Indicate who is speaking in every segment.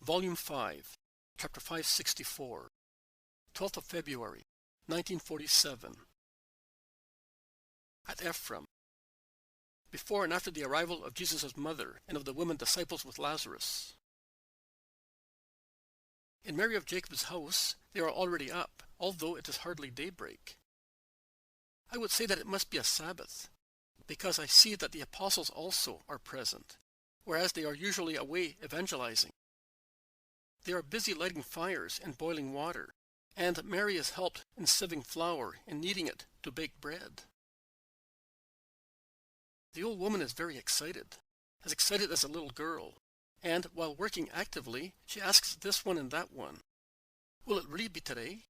Speaker 1: Volume 5, Chapter 564, 12th of February, 1947. At Ephraim. Before and after the arrival of Jesus' mother and of the women disciples with Lazarus. In Mary of Jacob's house they are already up, although it is hardly daybreak. I would say that it must be a Sabbath, because I see that the apostles also are present, whereas they are usually away evangelizing. They are busy lighting fires and boiling water, and Mary is helped in sieving flour and kneading it to bake bread. The old woman is very excited, as excited as a little girl, and while working actively, she asks this one and that one, "Will it really be today?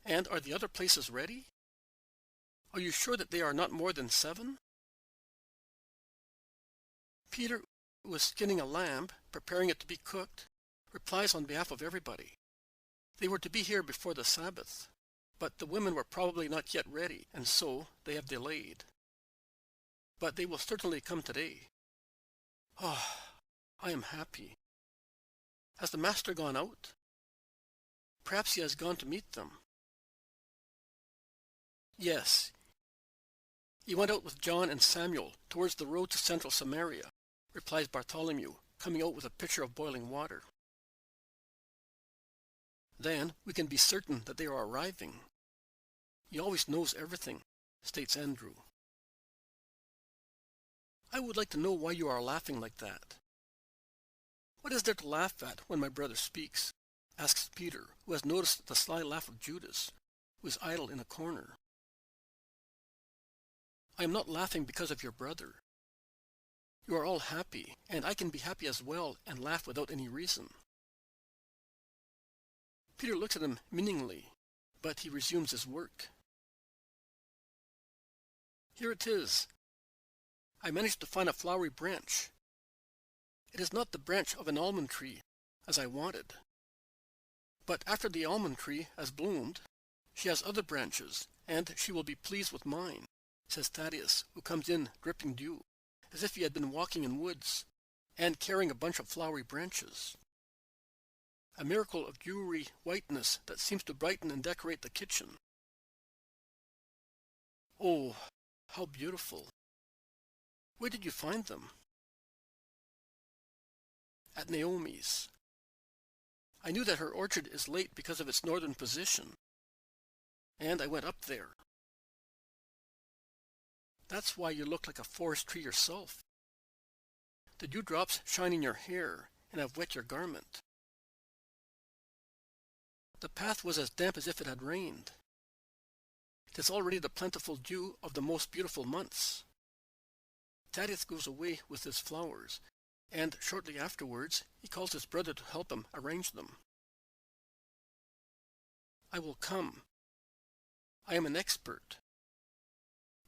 Speaker 1: And are the other places ready? Are you sure that they are not more than 7? Peter, who was skinning a lamb, preparing it to be cooked, replies on behalf of everybody. They were to be here before the Sabbath, but the women were probably not yet ready, and so they have delayed. But they will certainly come today. Oh, I am happy. Has the master gone out? Perhaps he has gone to meet them. Yes, he went out with John and Samuel towards the road to central Samaria, replies Bartholomew, coming out with a pitcher of boiling water. Then we can be certain that they are arriving. He always knows everything, states Andrew. I would like to know why you are laughing like that. What is there to laugh at when my brother speaks? Asks Peter, who has noticed the sly laugh of Judas, who is idle in a corner. I am not laughing because of your brother. You are all happy, and I can be happy as well and laugh without any reason. Peter looks at him meaningly, but he resumes his work. Here it is. I managed to find a flowery branch. It is not the branch of an almond tree, as I wanted. But after the almond tree has bloomed, she has other branches, and she will be pleased with mine, says Thaddeus, who comes in dripping dew, as if he had been walking in woods, and carrying a bunch of flowery branches. A miracle of dewy whiteness that seems to brighten and decorate the kitchen. Oh, how beautiful. Where did you find them? At Naomi's. I knew that her orchard is late because of its northern position, and I went up there. That's why you look like a forest tree yourself. The dewdrops shine in your hair and have wet your garment. The path was as damp as if it had rained. It is already the plentiful dew of the most beautiful months. Thaddeus goes away with his flowers, and shortly afterwards he calls his brother to help him arrange them. I will come. I am an expert.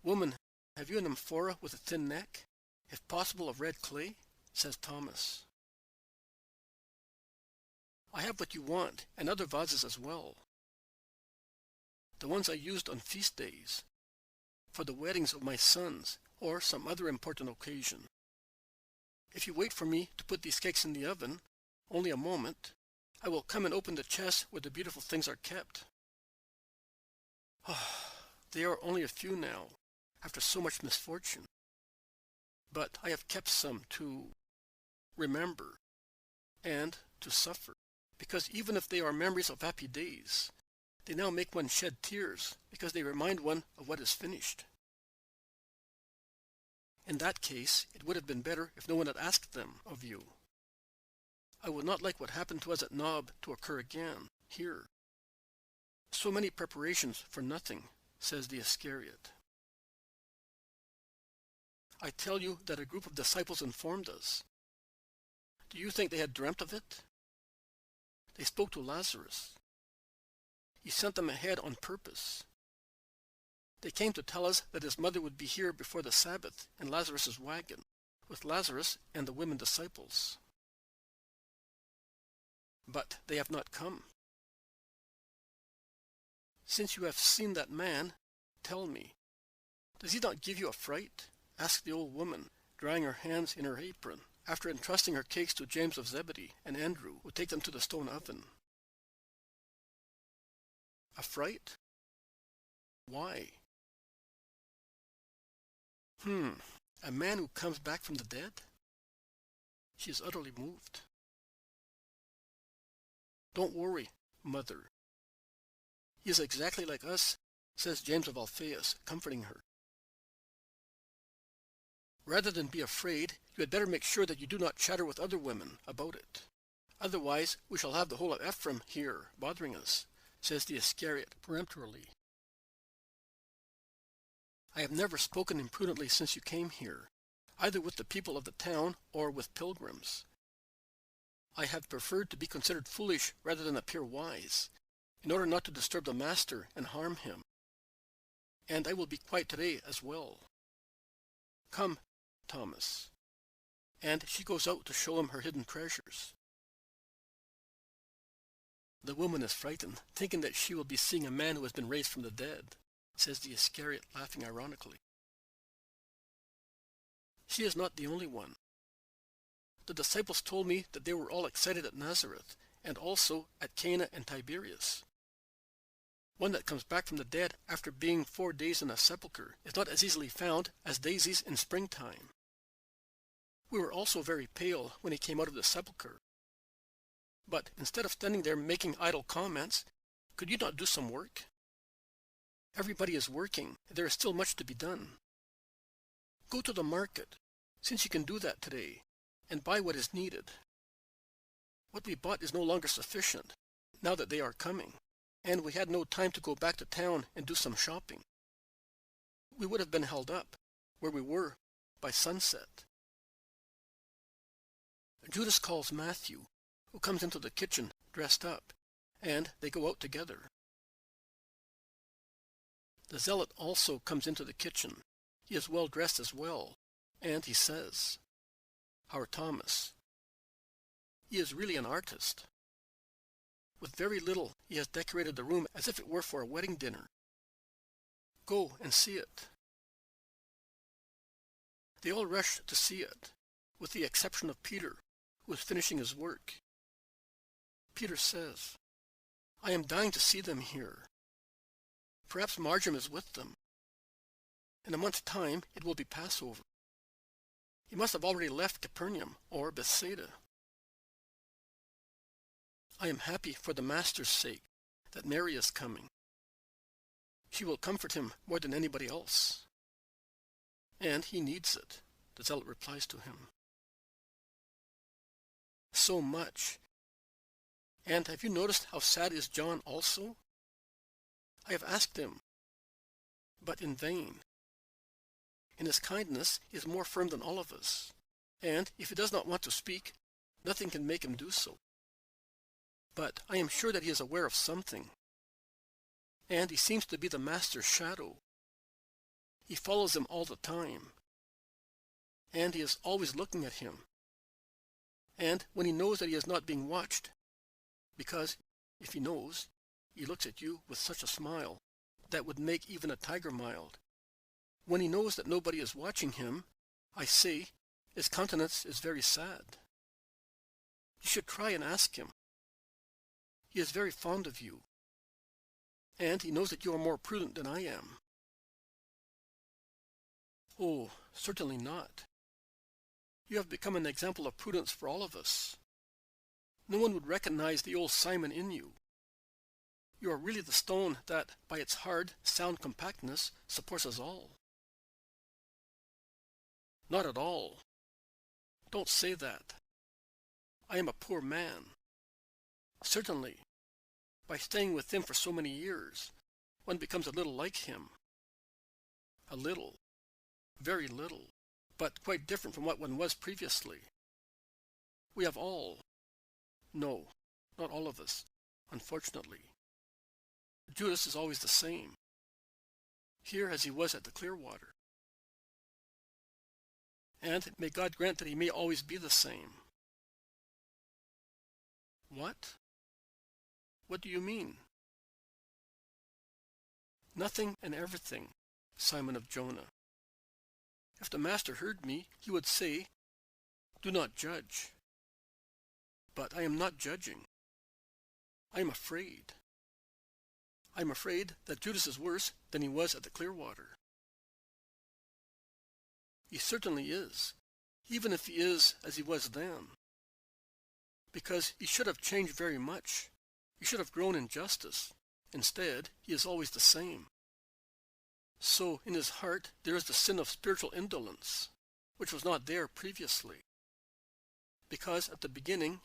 Speaker 1: Woman, have you an amphora with a thin neck, if possible of red clay? Says Thomas. I have what you want, and other vases as well. The ones I used on feast days, for the weddings of my sons, or some other important occasion. If you wait for me to put these cakes in the oven, only a moment, I will come and open the chest where the beautiful things are kept. They are only a few now, after so much misfortune. But I have kept some to remember and to suffer, because even if they are memories of happy days, they now make one shed tears because they remind one of what is finished. In that case, it would have been better if no one had asked them of you. I would not like what happened to us at Nob to occur again, here. So many preparations for nothing, says the Iscariot. I tell you that a group of disciples informed us. Do you think they had dreamt of it? They spoke to Lazarus. He sent them ahead on purpose. They came to tell us that his mother would be here before the Sabbath in Lazarus's wagon, with Lazarus and the women disciples. But they have not come. Since you have seen that man, tell me, does he not give you a fright? Asked the old woman, drying her hands in her apron, after entrusting her cakes to James of Zebedee and Andrew, would take them to the stone oven. A fright? Why? A man who comes back from the dead? She is utterly moved. Don't worry, Mother. He is exactly like us, says James of Alphaeus, comforting her. Rather than be afraid, you had better make sure that you do not chatter with other women about it. Otherwise, we shall have the whole of Ephraim here, bothering us, says the Iscariot peremptorily. I have never spoken imprudently since you came here, either with the people of the town or with pilgrims. I have preferred to be considered foolish rather than appear wise, in order not to disturb the Master and harm him. And I will be quiet today as well. Come, Thomas. And she goes out to show him her hidden treasures. The woman is frightened, thinking that she will be seeing a man who has been raised from the dead, says the Iscariot, laughing ironically. She is not the only one. The disciples told me that they were all excited at Nazareth, and also at Cana and Tiberias. One that comes back from the dead after being 4 days in a sepulchre is not as easily found as daisies in springtime. We were also very pale when he came out of the sepulchre. But instead of standing there making idle comments, could you not do some work? Everybody is working, and there is still much to be done. Go to the market, since you can do that today, and buy what is needed. What we bought is no longer sufficient, now that they are coming, and we had no time to go back to town and do some shopping. We would have been held up, where we were, by sunset. Judas calls Matthew, who comes into the kitchen dressed up, and they go out together. The zealot also comes into the kitchen. He is well dressed as well, and he says, "Our Thomas." He is really an artist. With very little, he has decorated the room as if it were for a wedding dinner. Go and see it. They all rush to see it, with the exception of Peter, who is finishing his work. Peter says, "I am dying to see them here. Perhaps Marjoram is with them. In a month's time, it will be Passover." He must have already left Capernaum or Bethsaida. I am happy for the Master's sake that Mary is coming. She will comfort him more than anybody else. And he needs it, the zealot replies to him. So much. And have you noticed how sad is John also? I have asked him, but in vain. In his kindness, he is more firm than all of us, and if he does not want to speak, nothing can make him do so. But I am sure that he is aware of something, and he seems to be the Master's shadow. He follows him all the time, and he is always looking at him. And when he knows that he is not being watched, because if he knows, he looks at you with such a smile that would make even a tiger mild. When he knows that nobody is watching him, I say, his countenance is very sad. You should try and ask him. He is very fond of you, and he knows that you are more prudent than I am. Oh, certainly not. You have become an example of prudence for all of us. No one would recognize the old Simon in you. You are really the stone that, by its hard, sound compactness, supports us all. Not at all. Don't say that. I am a poor man. Certainly, by staying with him for so many years, one becomes a little like him. A little, very little, but quite different from what one was previously. We have all, no, not all of us, unfortunately. Judas is always the same, here as he was at the Clearwater. And may God grant that he may always be the same. What? What do you mean? Nothing and everything, Simon of Jonah. If the Master heard me, he would say, do not judge. But I am not judging. I am afraid. I am afraid that Judas is worse than he was at the Clearwater. He certainly is, even if he is as he was then. Because he should have changed very much. He should have grown in justice. Instead, he is always the same. So in his heart there is the sin of spiritual indolence, which was not there previously. Because at the beginning,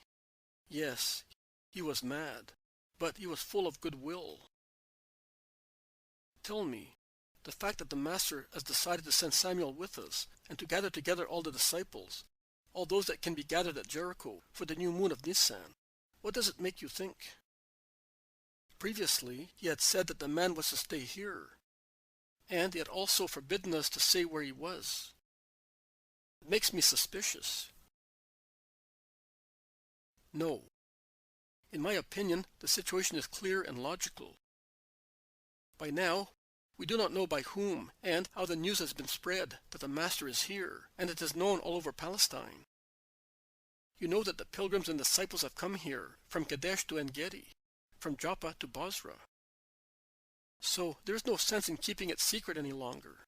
Speaker 1: yes, he was mad, but he was full of goodwill. Tell me, the fact that the Master has decided to send Samuel with us and to gather together all the disciples, all those that can be gathered at Jericho for the new moon of Nisan, what does it make you think? Previously, he had said that the man was to stay here, and he had also forbidden us to say where he was. It makes me suspicious. No. In my opinion, the situation is clear and logical. By now, we do not know by whom and how the news has been spread that the Master is here, and it is known all over Palestine. You know that the pilgrims and disciples have come here, from Kadesh to En-Gedi, from Joppa to Bozrah. So there is no sense in keeping it secret any longer.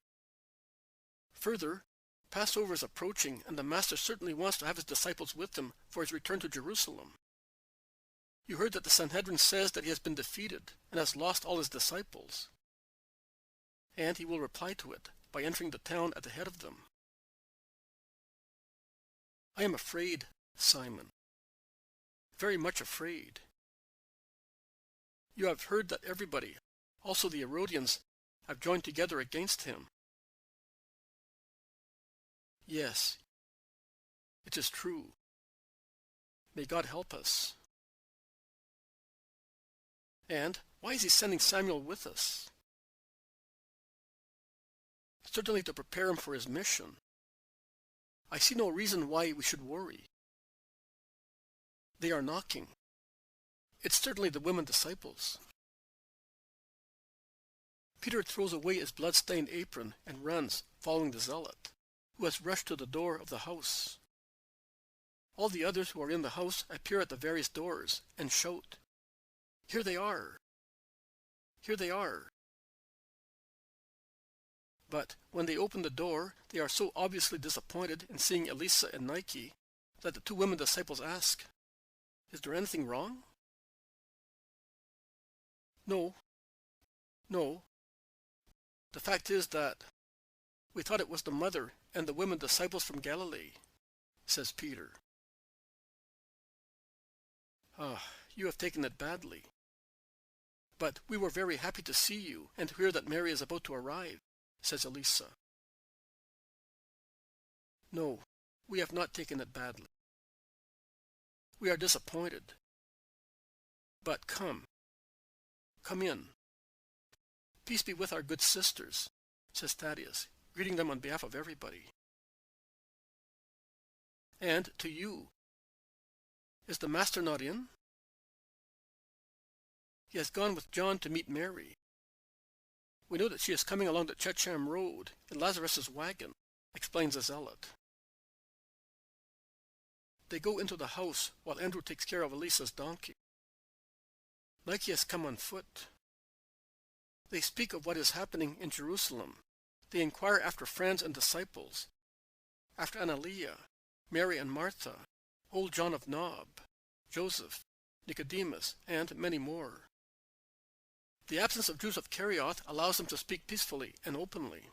Speaker 1: Further, Passover is approaching, and the Master certainly wants to have his disciples with him for his return to Jerusalem. You heard that the Sanhedrin says that he has been defeated and has lost all his disciples. And he will reply to it by entering the town at the head of them. I am afraid, Simon. Very much afraid. You have heard that everybody, also the Herodians, have joined together against him. Yes, it is true. May God help us. And why is he sending Samuel with us? Certainly to prepare him for his mission. I see no reason why we should worry. They are knocking. It's certainly the women disciples. Peter throws away his blood-stained apron and runs, following the zealot, who has rushed to the door of the house. All the others who are in the house appear at the various doors and shout, "Here they are! Here they are!" But when they open the door, they are so obviously disappointed in seeing Elisa and Nike that the two women disciples ask, "Is there anything wrong?" No. The fact is that we thought it was the mother and the women disciples from Galilee, says Peter. You have taken it badly. But we were very happy to see you and to hear that Mary is about to arrive, says Elisa. No, we have not taken it badly. We are disappointed. But come in. Peace be with our good sisters, says Thaddeus, greeting them on behalf of everybody. And to you. Is the Master not in? He has gone with John to meet Mary. We know that she is coming along the Checham road in Lazarus' wagon, explains the zealot. They go into the house while Andrew takes care of Elisa's donkey. Nike has come on foot. They speak of what is happening in Jerusalem. They inquire after friends and disciples, after Ananias, Mary and Martha, old John of Nob, Joseph, Nicodemus, and many more. The absence of Jews of Kerioth allows them to speak peacefully and openly.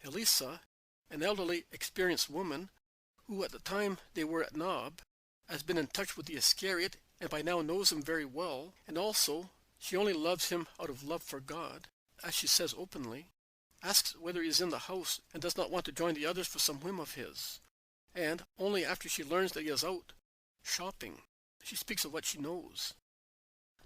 Speaker 1: Elisa, an elderly, experienced woman, who at the time they were at Nob, has been in touch with the Iscariot and by now knows him very well, and also she only loves him out of love for God, as she says openly, asks whether he is in the house and does not want to join the others for some whim of his. And only after she learns that he is out, shopping, she speaks of what she knows.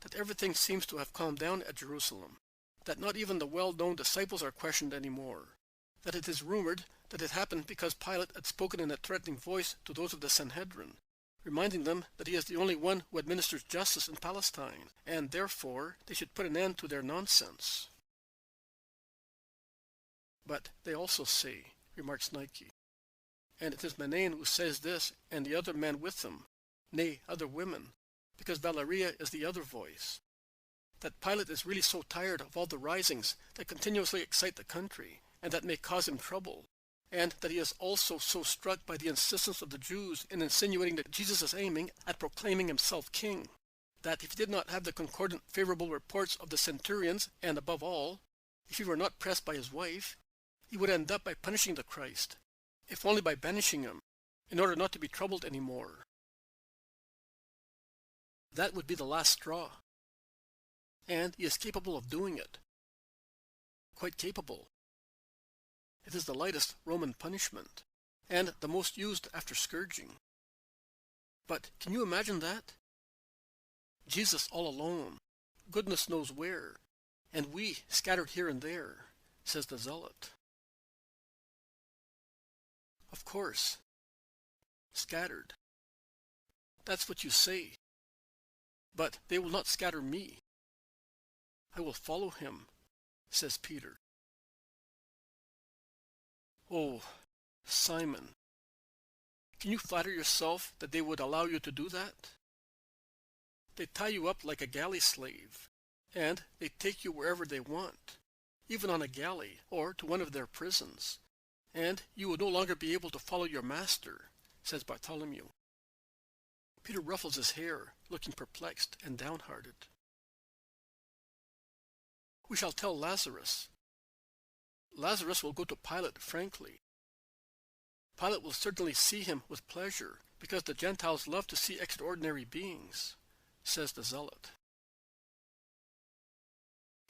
Speaker 1: That everything seems to have calmed down at Jerusalem, that not even the well-known disciples are questioned anymore, that it is rumored that it happened because Pilate had spoken in a threatening voice to those of the Sanhedrin, reminding them that he is the only one who administers justice in Palestine, and therefore they should put an end to their nonsense. But they also say, remarks Nike, And it is Manaen who says this, and the other men with him, nay, other women, because Valeria is the other voice. That Pilate is really so tired of all the risings that continuously excite the country, and that may cause him trouble, and that he is also so struck by the insistence of the Jews in insinuating that Jesus is aiming at proclaiming himself king, that if he did not have the concordant favorable reports of the centurions, and above all, if he were not pressed by his wife, he would end up by punishing the Christ, if only by banishing him, in order not to be troubled any more. That would be the last straw. And he is capable of doing it. Quite capable. It is the lightest Roman punishment, and the most used after scourging. But can you imagine that? Jesus all alone, goodness knows where, and we scattered here and there, says the zealot. Of course. Scattered. That's what you say. But they will not scatter me. I will follow him, says Peter. Oh, Simon, can you flatter yourself that they would allow you to do that? They tie you up like a galley slave, and they take you wherever they want, even on a galley or to one of their prisons, and you would no longer be able to follow your master, says Bartholomew. Peter ruffles his hair, looking perplexed and downhearted. We shall tell Lazarus. Lazarus will go to Pilate frankly. Pilate will certainly see him with pleasure, because the Gentiles love to see extraordinary beings, says the zealot.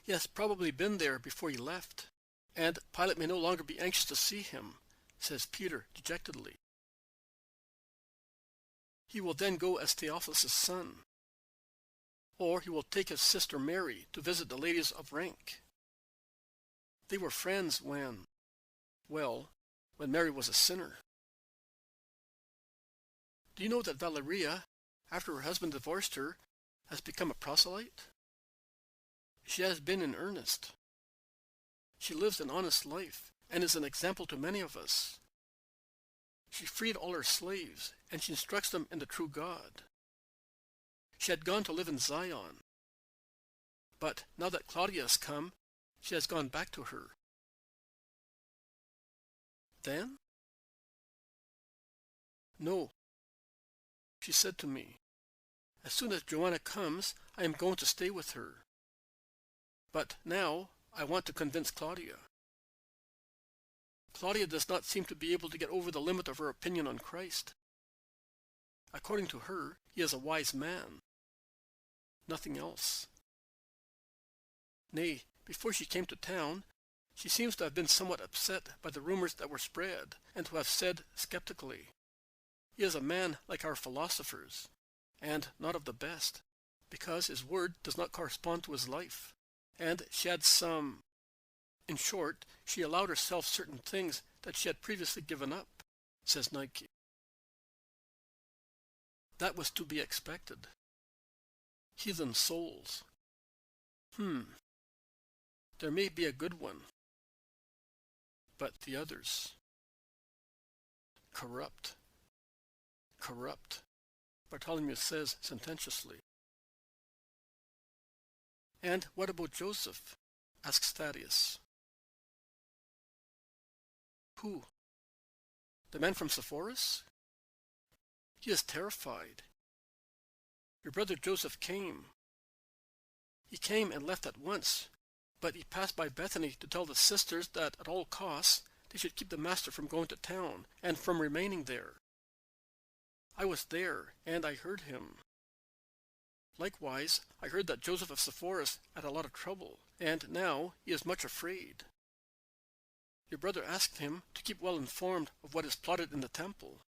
Speaker 1: He has probably been there before he left, and Pilate may no longer be anxious to see him, says Peter dejectedly. He will then go as Theophilus' son, or he will take his sister Mary to visit the ladies of rank. They were friends when Mary was a sinner. Do you know that Valeria, after her husband divorced her, has become a proselyte? She has been in earnest. She lives an honest life and is an example to many of us. She freed all her slaves, and she instructs them in the true God. She had gone to live in Zion, but now that Claudia has come, she has gone back to her. Then? No. She said to me, as soon as Joanna comes, I am going to stay with her. But now I want to convince Claudia. Claudia does not seem to be able to get over the limit of her opinion on Christ. According to her, he is a wise man. Nothing else. Nay, before she came to town, she seems to have been somewhat upset by the rumors that were spread, and to have said skeptically, "He is a man like our philosophers, and not of the best, because his word does not correspond to his life." And she had some... In short, she allowed herself certain things that she had previously given up, says Nike. That was to be expected. Heathen souls. There may be a good one. But the others. Corrupt. Corrupt, Bartholomew says sententiously. And what about Joseph? Asks Thaddeus. Who? The man from Sepphoris? He is terrified. Your brother Joseph came. He came and left at once, but he passed by Bethany to tell the sisters that at all costs they should keep the master from going to town and from remaining there. I was there, and I heard him. Likewise, I heard that Joseph of Sepphoris had a lot of trouble, and now he is much afraid. Your brother asked him to keep well informed of what is plotted in the temple.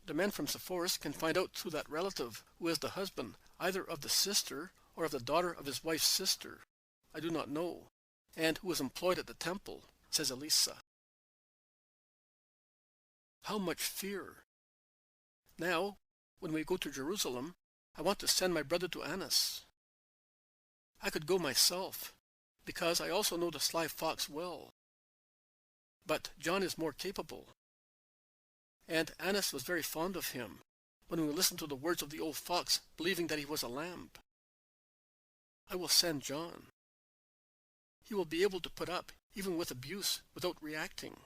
Speaker 1: The man from Sepphoris can find out through that relative who is the husband either of the sister or of the daughter of his wife's sister, I do not know, and who is employed at the temple, says Elisa. How much fear! Now, when we go to Jerusalem, I want to send my brother to Annas. I could go myself, because I also know the sly fox well. But John is more capable. and Annas was very fond of him, when we listened to the words of the old fox, believing that he was a lamb. I will send John. He will be able to put up, even with abuse, without reacting.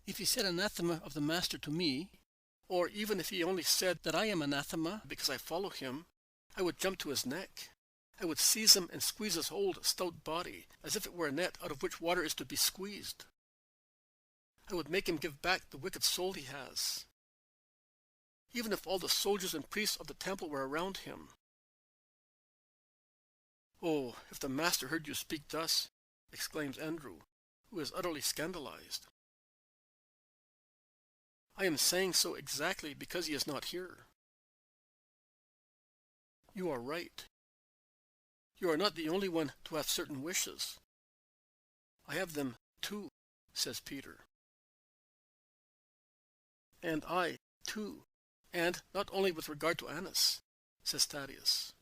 Speaker 1: If he said anathema of the Master to me, or even if he only said that I am anathema because I follow him, I would jump to his neck. I would seize him and squeeze his old, stout body, as if it were a net out of which water is to be squeezed. I would make him give back the wicked soul he has, even if all the soldiers and priests of the temple were around him. Oh, if the Master heard you speak thus, exclaims Andrew, who is utterly scandalized. I am saying so exactly because he is not here. You are right. You are not the only one to have certain wishes. I have them too, says Peter. And I too, and not only with regard to Annas, says Thaddeus.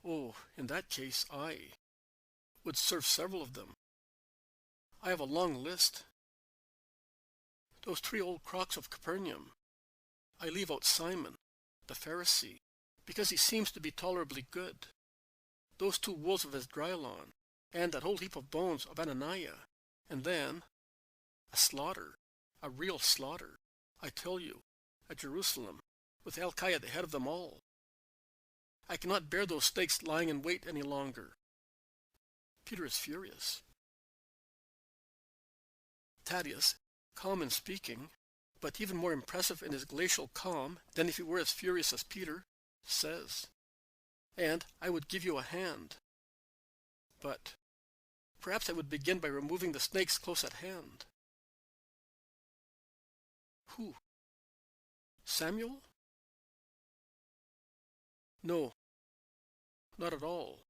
Speaker 1: Oh, in that case I would serve several of them. I have a long list. Those 3 old crocs of Capernaum. I leave out Simon, the Pharisee, because he seems to be tolerably good. Those 2 wolves of Esdraelon, and that whole heap of bones of Ananiah, and then a slaughter, a real slaughter, I tell you, at Jerusalem, with Helkiah at the head of them all. I cannot bear those snakes lying in wait any longer. Peter is furious. Thaddeus, calm in speaking, but even more impressive in his glacial calm than if he were as furious as Peter, says, "And I would give you a hand. But perhaps I would begin by removing the snakes close at hand." Who? Samuel? No, not at all.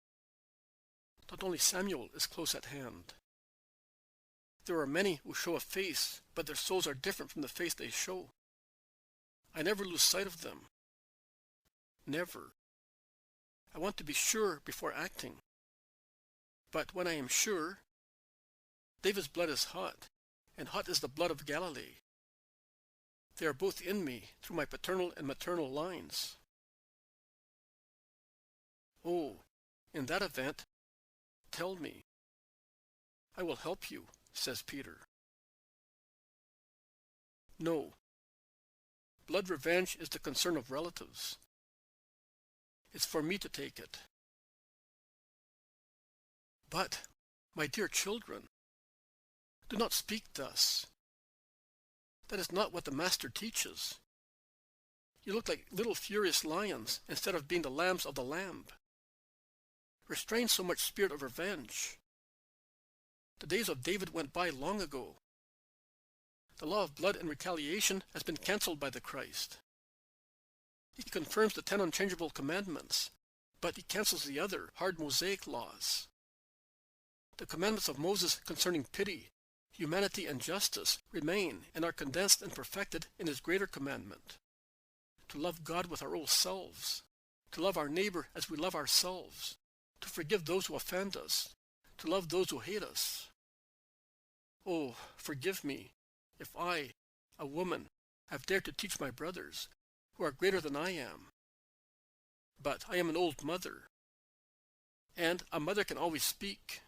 Speaker 1: Not only Samuel is close at hand. There are many who show a face, but their souls are different from the face they show. I never lose sight of them. Never. I want to be sure before acting. But when I am sure, David's blood is hot, and hot is the blood of Galilee. They are both in me through my paternal and maternal lines. Oh, in that event, tell me. I will help you, says Peter. No. Blood revenge is the concern of relatives. It's for me to take it. But, my dear children, do not speak thus. That is not what the Master teaches. You look like little furious lions instead of being the lambs of the Lamb. Restrain so much spirit of revenge. The days of David went by long ago. The law of blood and retaliation has been cancelled by the Christ. He confirms the 10 unchangeable commandments, but he cancels the other, hard Mosaic laws. The commandments of Moses concerning pity, humanity, and justice remain and are condensed and perfected in his greater commandment. To love God with our whole selves, to love our neighbor as we love ourselves, to forgive those who offend us, to love those who hate us. Oh, forgive me if I, a woman, have dared to teach my brothers, who are greater than I am. But I am an old mother, and a mother can always speak.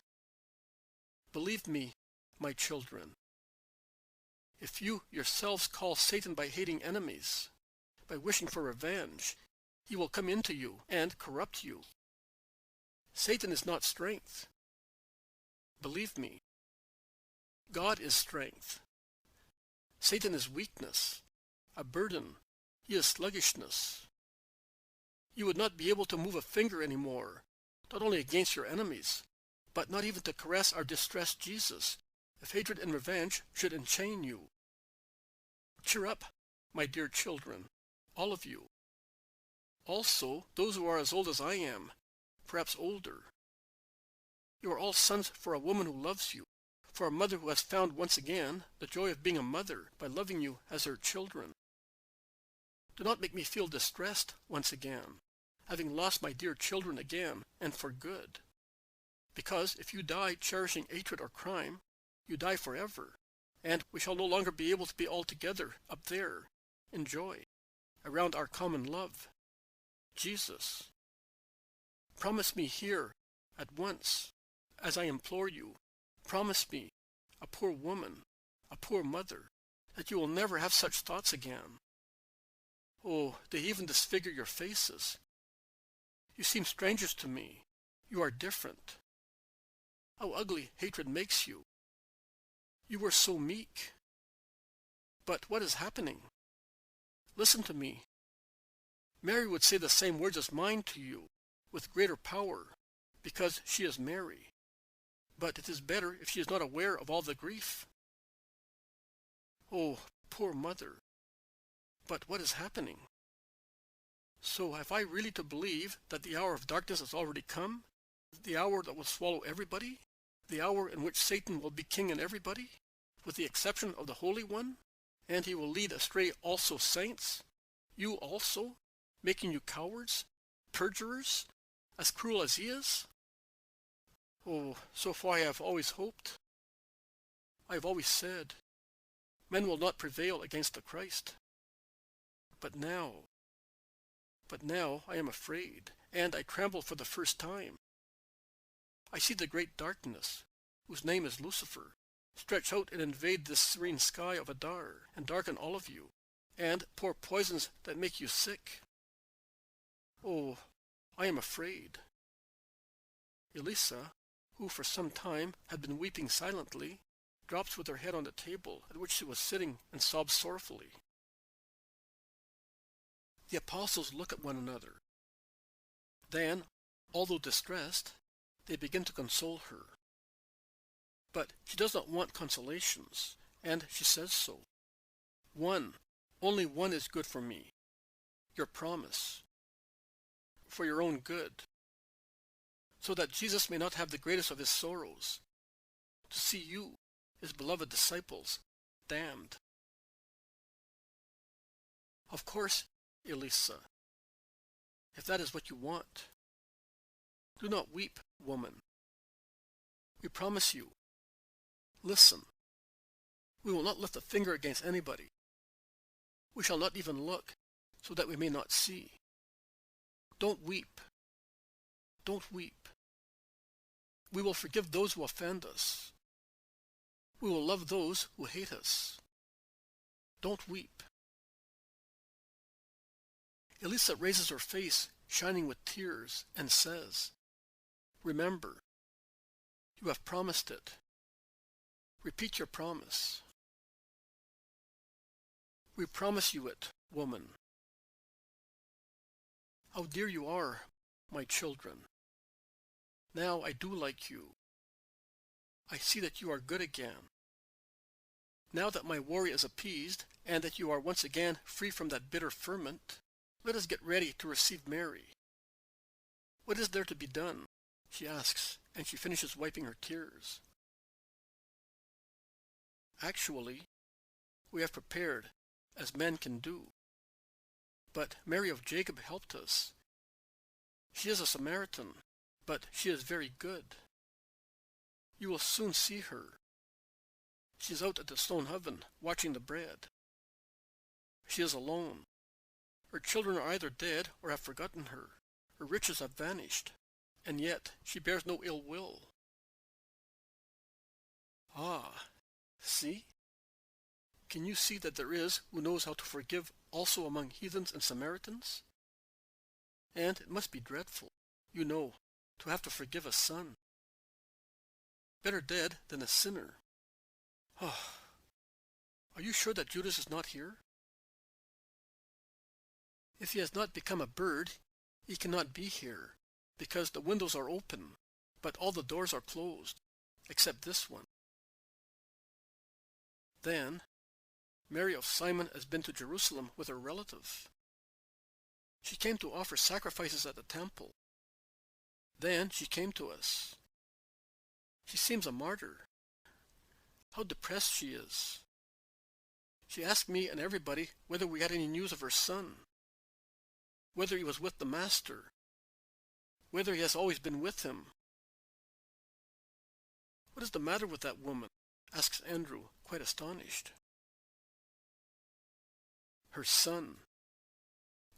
Speaker 1: Believe me, my children, if you yourselves call Satan by hating enemies, by wishing for revenge, he will come into you and corrupt you. Satan is not strength. Believe me, God is strength. Satan is weakness, a burden. He is sluggishness. You would not be able to move a finger anymore, not only against your enemies, but not even to caress our distressed Jesus, if hatred and revenge should enchain you. Cheer up, my dear children, all of you. Also, those who are as old as I am, perhaps older. You are all sons for a woman who loves you, for a mother who has found once again the joy of being a mother by loving you as her children. Do not make me feel distressed once again, having lost my dear children again, and for good. Because if you die cherishing hatred or crime, You die forever, and we shall no longer be able to be all together up there, in joy, around our common love, Jesus. Promise me here, at once, as I implore you, promise me, a poor woman, a poor mother, that you will never have such thoughts again. Oh, they even disfigure your faces. You seem strangers to me. You are different. How ugly hatred makes you. You were so meek. But what is happening? Listen to me. Mary would say the same words as mine to you, with greater power, because she is Mary. But it is better if she is not aware of all the grief. Oh, poor mother. But what is happening? So have I really to believe that the hour of darkness has already come? The hour that will swallow everybody? The hour in which Satan will be king in everybody, with the exception of the Holy One? And he will lead astray also saints? You also? Making you cowards? Perjurers? As cruel as he is? Oh, so far I have always hoped. I have always said, men will not prevail against the Christ. But now I am afraid, and I tremble for the first time. I see the great darkness, whose name is Lucifer, stretch out and invade this serene sky of Adar, and darken all of you, and pour poisons that make you sick. Oh, I am afraid. Elisa, who for some time had been weeping silently, drops with her head on the table at which she was sitting and sobs sorrowfully. The apostles look at one another. Then, although distressed, they begin to console her. But she does not want consolations, and she says so. One, only one is good for me. Your promise. For your own good. So that Jesus may not have the greatest of his sorrows. To see you, his beloved disciples, damned. Of course, Elisa, if that is what you want. Do not weep, woman. We promise you. Listen. We will not lift a finger against anybody. We shall not even look, so that we may not see. Don't weep. Don't weep. We will forgive those who offend us. We will love those who hate us. Don't weep. Elisa raises her face, shining with tears, and says, Remember, you have promised it. Repeat your promise. We promise you it, woman. How dear you are, my children. Now I do like you. I see that you are good again. Now that my worry is appeased, and that you are once again free from that bitter ferment, let us get ready to receive Mary. What is there to be done? She asks, and she finishes wiping her tears. Actually, we have prepared, as men can do. But Mary of Jacob helped us. She is a Samaritan, but she is very good. You will soon see her. She is out at the stone oven, watching the bread. She is alone. Her children are either dead or have forgotten her. Her riches have vanished, and yet she bears no ill will. Ah, see? Can you see that there is who knows how to forgive also among heathens and Samaritans? And it must be dreadful, you know, to have to forgive a son. Better dead than a sinner. Ah, are you sure that Judas is not here? If he has not become a bird, he cannot be here, because the windows are open, but all the doors are closed, except this one. Then, Mary of Simon has been to Jerusalem with her relative. She came to offer sacrifices at the temple. Then she came to us. She seems a martyr. How depressed she is. She asked me and everybody whether we had any news of her son, whether he was with the Master, whether he has always been with him. What is the matter with that woman? asks Andrew, quite astonished. Her son.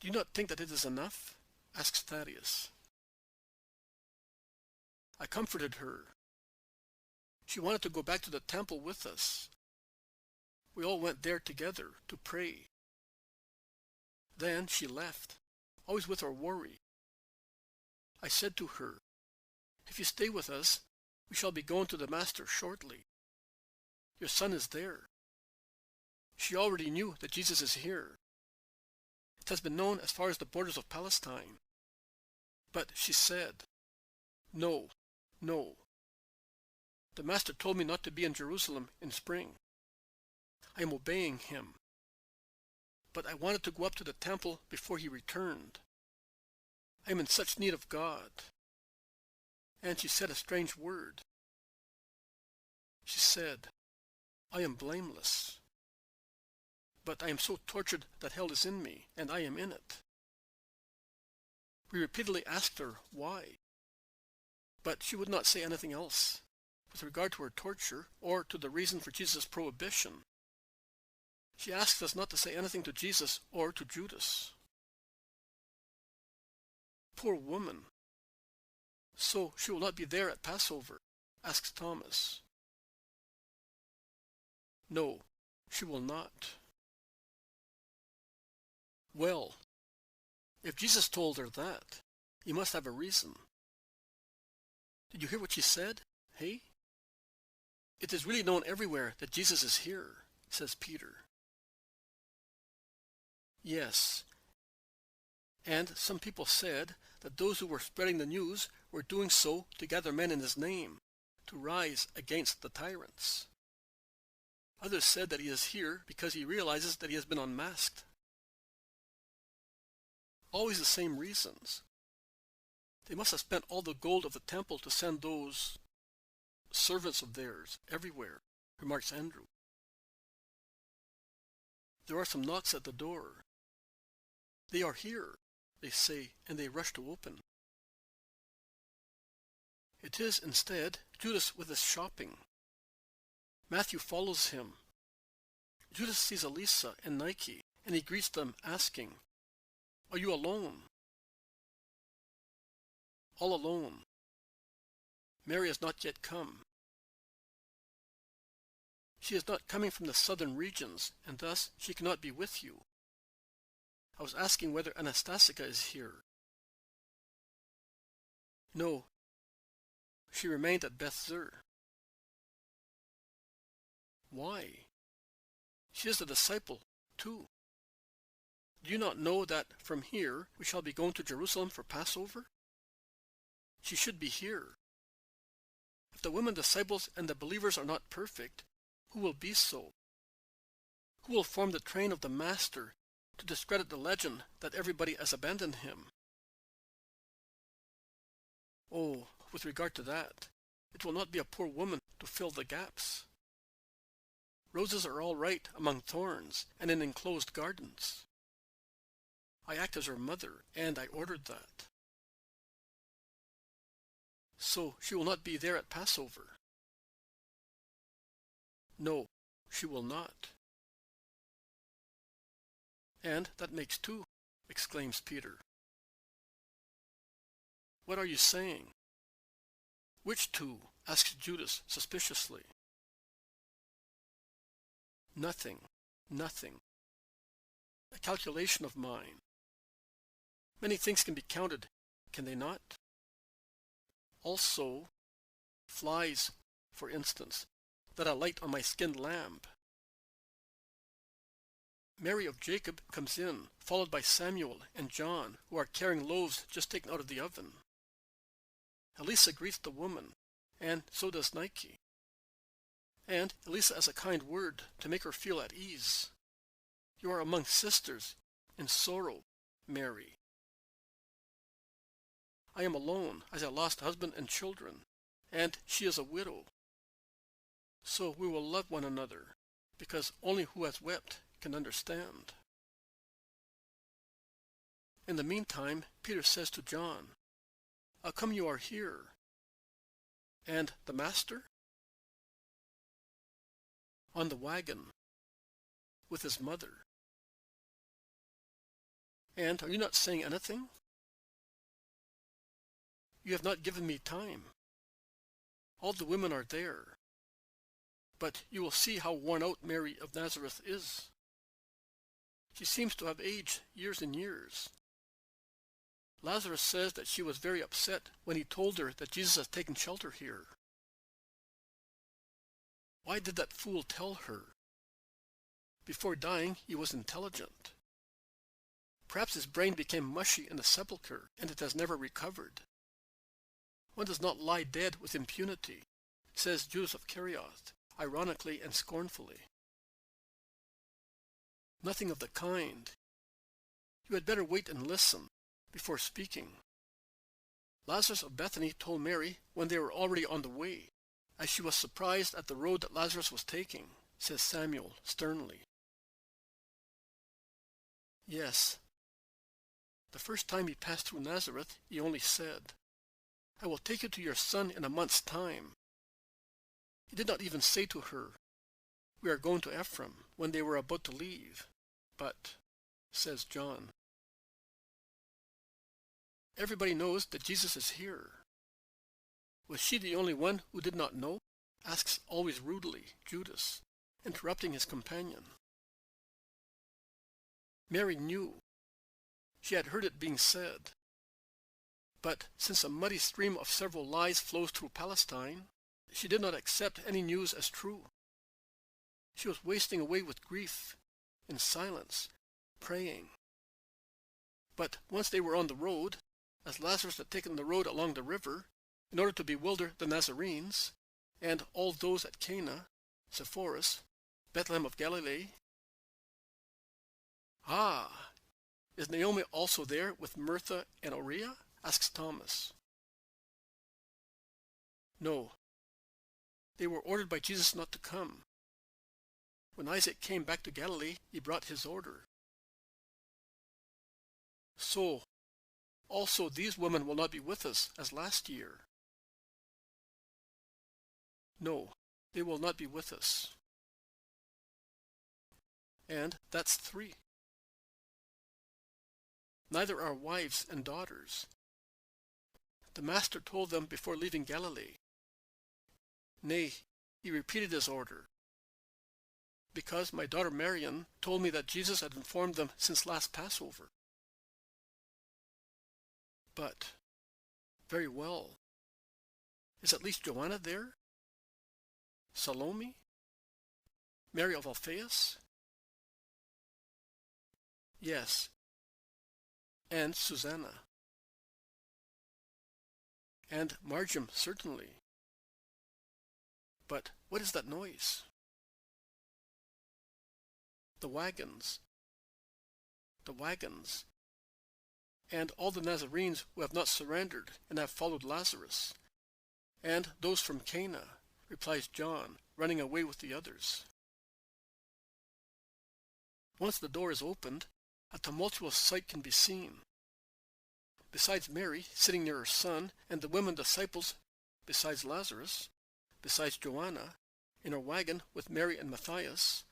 Speaker 1: Do you not think that it is enough? Asks Thaddeus. I comforted her. She wanted to go back to the temple with us. We all went there together to pray. Then she left, always with her worry. I said to her, if you stay with us, we shall be going to the Master shortly. Your son is there. She already knew that Jesus is here. It has been known as far as the borders of Palestine. But she said, no, no. The Master told me not to be in Jerusalem in spring. I am obeying him. But I wanted to go up to the temple before he returned. I am in such need of God. And she said a strange word. She said, I am blameless. But I am so tortured that hell is in me, and I am in it. We repeatedly asked her why. But she would not say anything else with regard to her torture or to the reason for Jesus' prohibition. She asked us not to say anything to Jesus or to Judas. Poor woman. So she will not be there at Passover? Asks Thomas. No, she will not. Well, if Jesus told her that, he must have a reason. Did you hear what she said? Hey? It is really known everywhere that Jesus is here, says Peter. Yes. And some people said that those who were spreading the news were doing so to gather men in his name, to rise against the tyrants. Others said that he is here because he realizes that he has been unmasked. Always the same reasons. They must have spent all the gold of the temple to send those servants of theirs everywhere, remarks Andrew. There are some knocks at the door. They are here, they say, and they rush to open. It is, instead, Judas with his shopping. Matthew follows him. Judas sees Elisa and Nike, and he greets them, asking, Are you alone? All alone. Mary has not yet come. She is not coming from the southern regions, and thus she cannot be with you. I was asking whether Anastasica is here. No, she remained at Beth-zur. Why? She is a disciple, too. Do you not know that from here we shall be going to Jerusalem for Passover? She should be here. If the women disciples and the believers are not perfect, who will be so? Who will form the train of the Master to discredit the legend that everybody has abandoned him? Oh, with regard to that, it will not be a poor woman to fill the gaps. Roses are all right among thorns and in enclosed gardens. I act as her mother, and I ordered that. So she will not be there at Passover. No, she will not. And that makes two, exclaims Peter. What are you saying? Which two? Asks Judas suspiciously. Nothing, nothing. A calculation of mine. Many things can be counted, can they not? Also, flies, for instance, that alight on my skinned lamb. Mary of Jacob comes in, followed by Samuel and John, who are carrying loaves just taken out of the oven. Elisa greets the woman, and so does Nike. And Elisa has a kind word to make her feel at ease. You are among sisters, in sorrow, Mary. I am alone, as I lost husband and children, and she is a widow. So we will love one another, because only who has wept can understand. In the meantime, Peter says to John, How come you are here? And the Master? on the wagon, with his mother. And are you not saying anything? You have not given me time. All the women are there. But you will see how worn out Mary of Nazareth is. She seems to have aged years and years. Lazarus says that she was very upset when he told her that Jesus had taken shelter here. Why did that fool tell her? Before dying, he was intelligent. Perhaps his brain became mushy in the sepulchre, and it has never recovered. One does not lie dead with impunity, says Judas of Nazareth, ironically and scornfully. Nothing of the kind. You had better wait and listen before speaking. Lazarus of Bethany told Mary when they were already on the way, as she was surprised at the road that Lazarus was taking, says Samuel sternly. Yes. The first time he passed through Nazareth, he only said, "I will take you to your son in a month's time." He did not even say to her, "We are going to Ephraim," when they were about to leave. But, says John, everybody knows that Jesus is here. Was she the only one who did not know? Asks always rudely Judas, interrupting his companion. Mary knew. She had heard it being said. But since a muddy stream of several lies flows through Palestine, she did not accept any news as true. She was wasting away with grief, in silence, praying. But once they were on the road, as Lazarus had taken the road along the river, in order to bewilder the Nazarenes, and all those at Cana, Sepphoris, Bethlehem of Galilee. Ah, is Naomi also there with Martha and Oriah? Asks Thomas. No. They were ordered by Jesus not to come. When Isaac came back to Galilee, he brought his order. So, also these women will not be with us as last year. No, they will not be with us. And that's 3. Neither are wives and daughters. The Master told them before leaving Galilee. Nay, he repeated his order. Because my daughter Marian told me that Jesus had informed them since last Passover. But, very well. Is at least Joanna there? Salome? Mary of Alphaeus? Yes. And Susanna. And Marjam, certainly. But what is that noise? The wagons. The wagons. And all the Nazarenes who have not surrendered and have followed Lazarus. And those from Cana, replies John, running away with the others. Once the door is opened, a tumultuous sight can be seen. Besides Mary, sitting near her son, and the women disciples, besides Lazarus, besides Joanna, in her wagon with Mary and Matthias,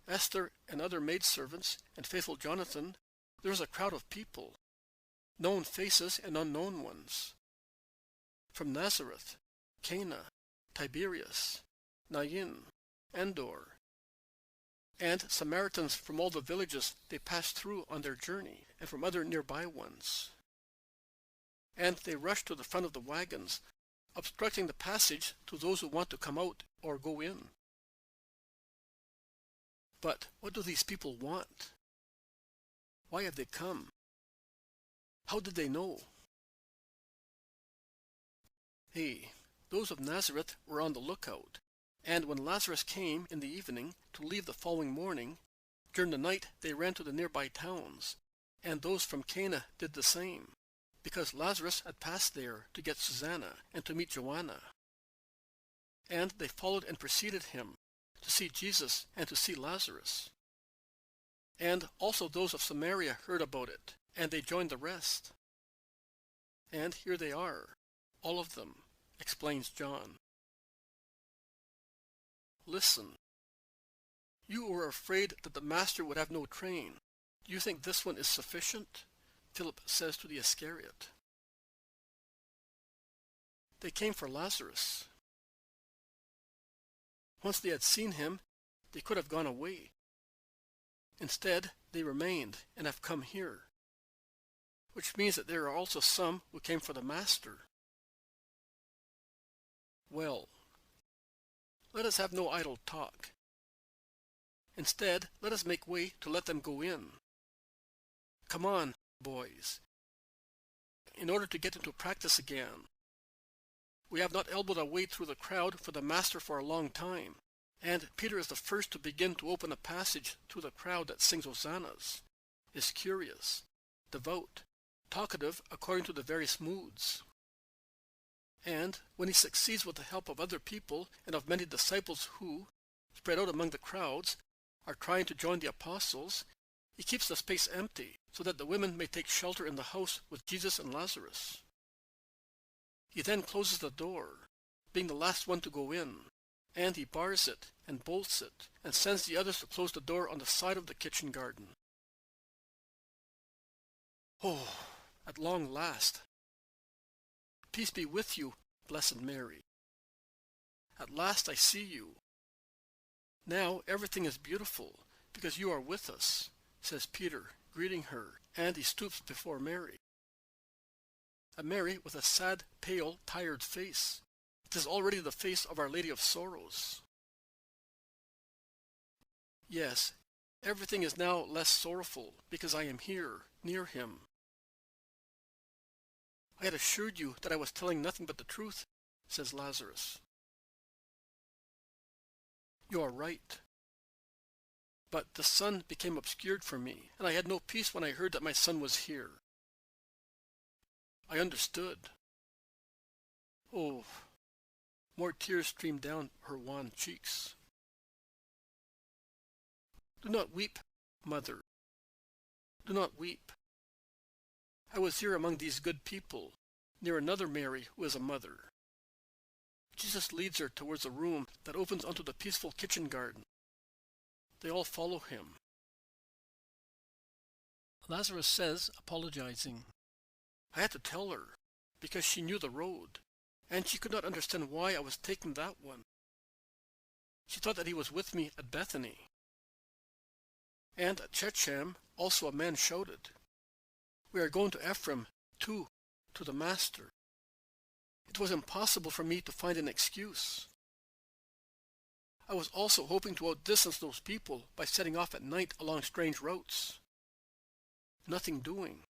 Speaker 1: Esther and other maidservants, and faithful Jonathan, there is a crowd of people, known faces and unknown ones. From Nazareth, Cana, Tiberias, Nain, Endor, and Samaritans from all the villages they passed through on their journey, and from other nearby ones. And they rush to the front of the wagons, obstructing the passage to those who want to come out or go in. But what do these people want? Why have they come? How did they know? Hey, those of Nazareth were on the lookout, and when Lazarus came in the evening to leave the following morning, during the night they ran to the nearby towns, and those from Cana did the same, because Lazarus had passed there to get Susanna and to meet Joanna. And they followed and preceded him, to see Jesus and to see Lazarus. And also those of Samaria heard about it, and they joined the rest. And here they are, all of them, explains John. Listen. You were afraid that the master would have no train. Do you think this one is sufficient? Philip says to the Iscariot. They came for Lazarus. Once they had seen him, they could have gone away. Instead, they remained and have come here, which means that there are also some who came for the master. Well, let us have no idle talk. Instead, let us make way to let them go in. Come on, boys, in order to get into practice again. We have not elbowed our way through the crowd for the master for a long time, and Peter is the first to begin to open a passage through the crowd that sings hosannas, is curious, devout, talkative according to the various moods. And when he succeeds with the help of other people and of many disciples who, spread out among the crowds, are trying to join the apostles, he keeps the space empty so that the women may take shelter in the house with Jesus and Lazarus. He then closes the door, being the last one to go in, and he bars it and bolts it and sends the others to close the door on the side of the kitchen garden. Oh, at long last. Peace be with you, Blessed Mary. At last I see you. Now everything is beautiful, because you are with us, says Peter, greeting her, and he stoops before Mary. A Mary with a sad, pale, tired face. It is already the face of Our Lady of Sorrows. Yes, everything is now less sorrowful, because I am here, near him. I had assured you that I was telling nothing but the truth, says Lazarus. You are right. But the sun became obscured for me, and I had no peace when I heard that my son was here. I understood. Oh, more tears streamed down her wan cheeks. Do not weep, mother. Do not weep. I was here among these good people, near another Mary who is a mother. Jesus leads her towards a room that opens onto the peaceful kitchen garden. They all follow him. Lazarus says, apologizing, I had to tell her, because she knew the road, and she could not understand why I was taking that one. She thought that he was with me at Bethany. And at Shechem, also a man shouted, We are going to Ephraim, too, to the Master. It was impossible for me to find an excuse. I was also hoping to outdistance those people by setting off at night along strange routes. Nothing doing.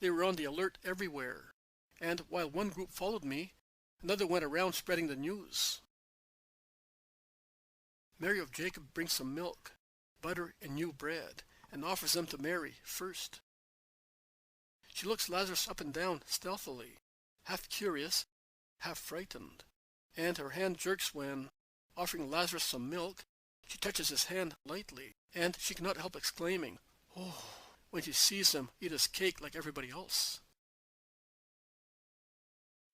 Speaker 1: They were on the alert everywhere, and while one group followed me, another went around spreading the news. Mary of Jacob brings some milk, butter, and new bread, and offers them to Mary first. She looks Lazarus up and down stealthily, half curious, half frightened, and her hand jerks when, offering Lazarus some milk, she touches his hand lightly, and she cannot help exclaiming, "Oh," when she sees him eat his cake like everybody else.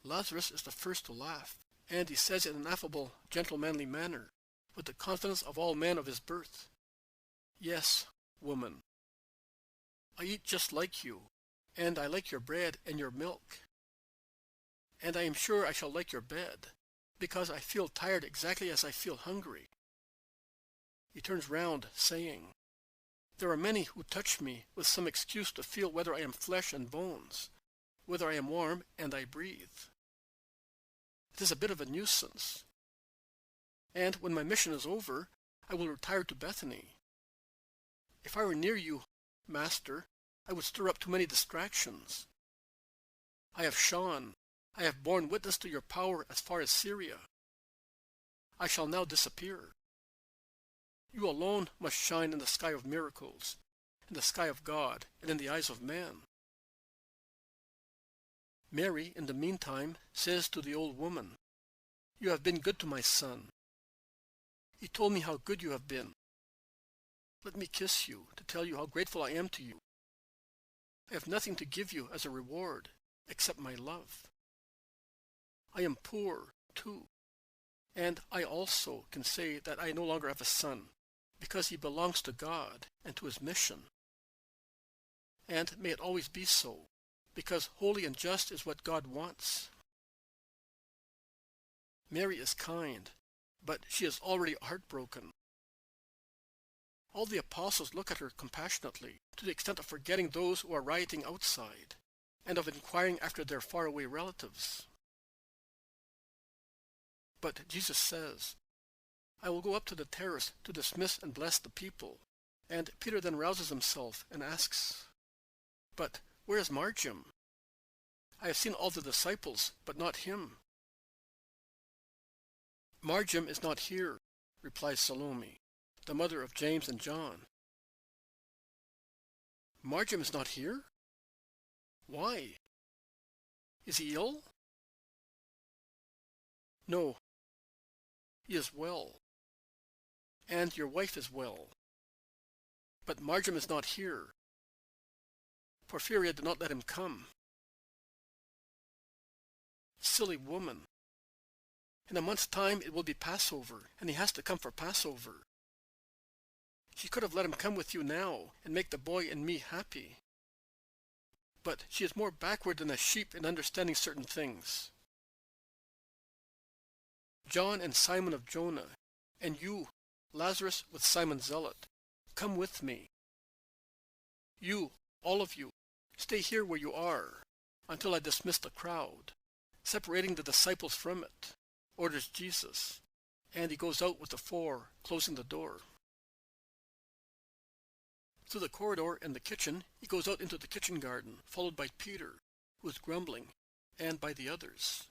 Speaker 1: Lazarus is the first to laugh, and he says it in an affable, gentlemanly manner, with the confidence of all men of his birth. Yes, woman, I eat just like you, and I like your bread and your milk. And I am sure I shall like your bed, because I feel tired exactly as I feel hungry. He turns round, saying, There are many who touch me with some excuse to feel whether I am flesh and bones, whether I am warm and I breathe. It is a bit of a nuisance. And when my mission is over, I will retire to Bethany. If I were near you, Master, I would stir up too many distractions. I have shone. I have borne witness to your power as far as Syria. I shall now disappear. You alone must shine in the sky of miracles, in the sky of God, and in the eyes of man. Mary, in the meantime, says to the old woman, You have been good to my son. He told me how good you have been. Let me kiss you to tell you how grateful I am to you. I have nothing to give you as a reward except my love. I am poor, too, and I also can say that I no longer have a son, because he belongs to God and to his mission. And may it always be so, because holy and just is what God wants. Mary is kind, but she is already heartbroken. All the apostles look at her compassionately, to the extent of forgetting those who are rioting outside, and of inquiring after their faraway relatives. But Jesus says, "I will go up to the terrace to dismiss and bless the people." And Peter then rouses himself and asks, "But where is Marjam? I have seen all the disciples, but not him." "Marjam is not here," replies Salome, the mother of James and John. "Marjam is not here? Why? Is he ill?" "No, he is well, and your wife is well. But Marjam is not here. Porphyria did not let him come." Silly woman. In a month's time it will be Passover, and he has to come for Passover. She could have let him come with you now and make the boy and me happy. But she is more backward than a sheep in understanding certain things. John and Simon of Jonah, and you, Lazarus with Simon Zealot, come with me. You, all of you, stay here where you are until I dismiss the crowd, separating the disciples from it, orders Jesus, and he goes out with the four, closing the door. Through the corridor and the kitchen, he goes out into the kitchen garden, followed by Peter, who is grumbling, and by the others.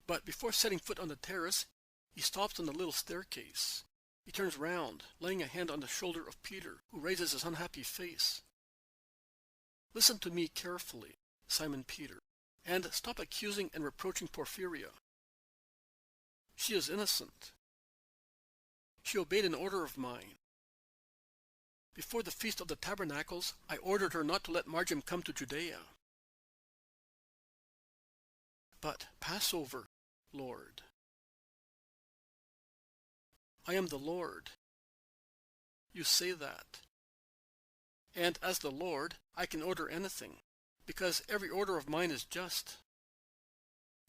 Speaker 1: But before setting foot on the terrace, he stops on the little staircase. He turns round, laying a hand on the shoulder of Peter, who raises his unhappy face. "Listen to me carefully, Simon Peter, and stop accusing and reproaching Porphyria. She is innocent. She obeyed an order of mine. Before the Feast of the Tabernacles, I ordered her not to let Marjam come to Judea. But Passover, Lord. I am the Lord. You say that. And as the Lord, I can order anything, because every order of mine is just.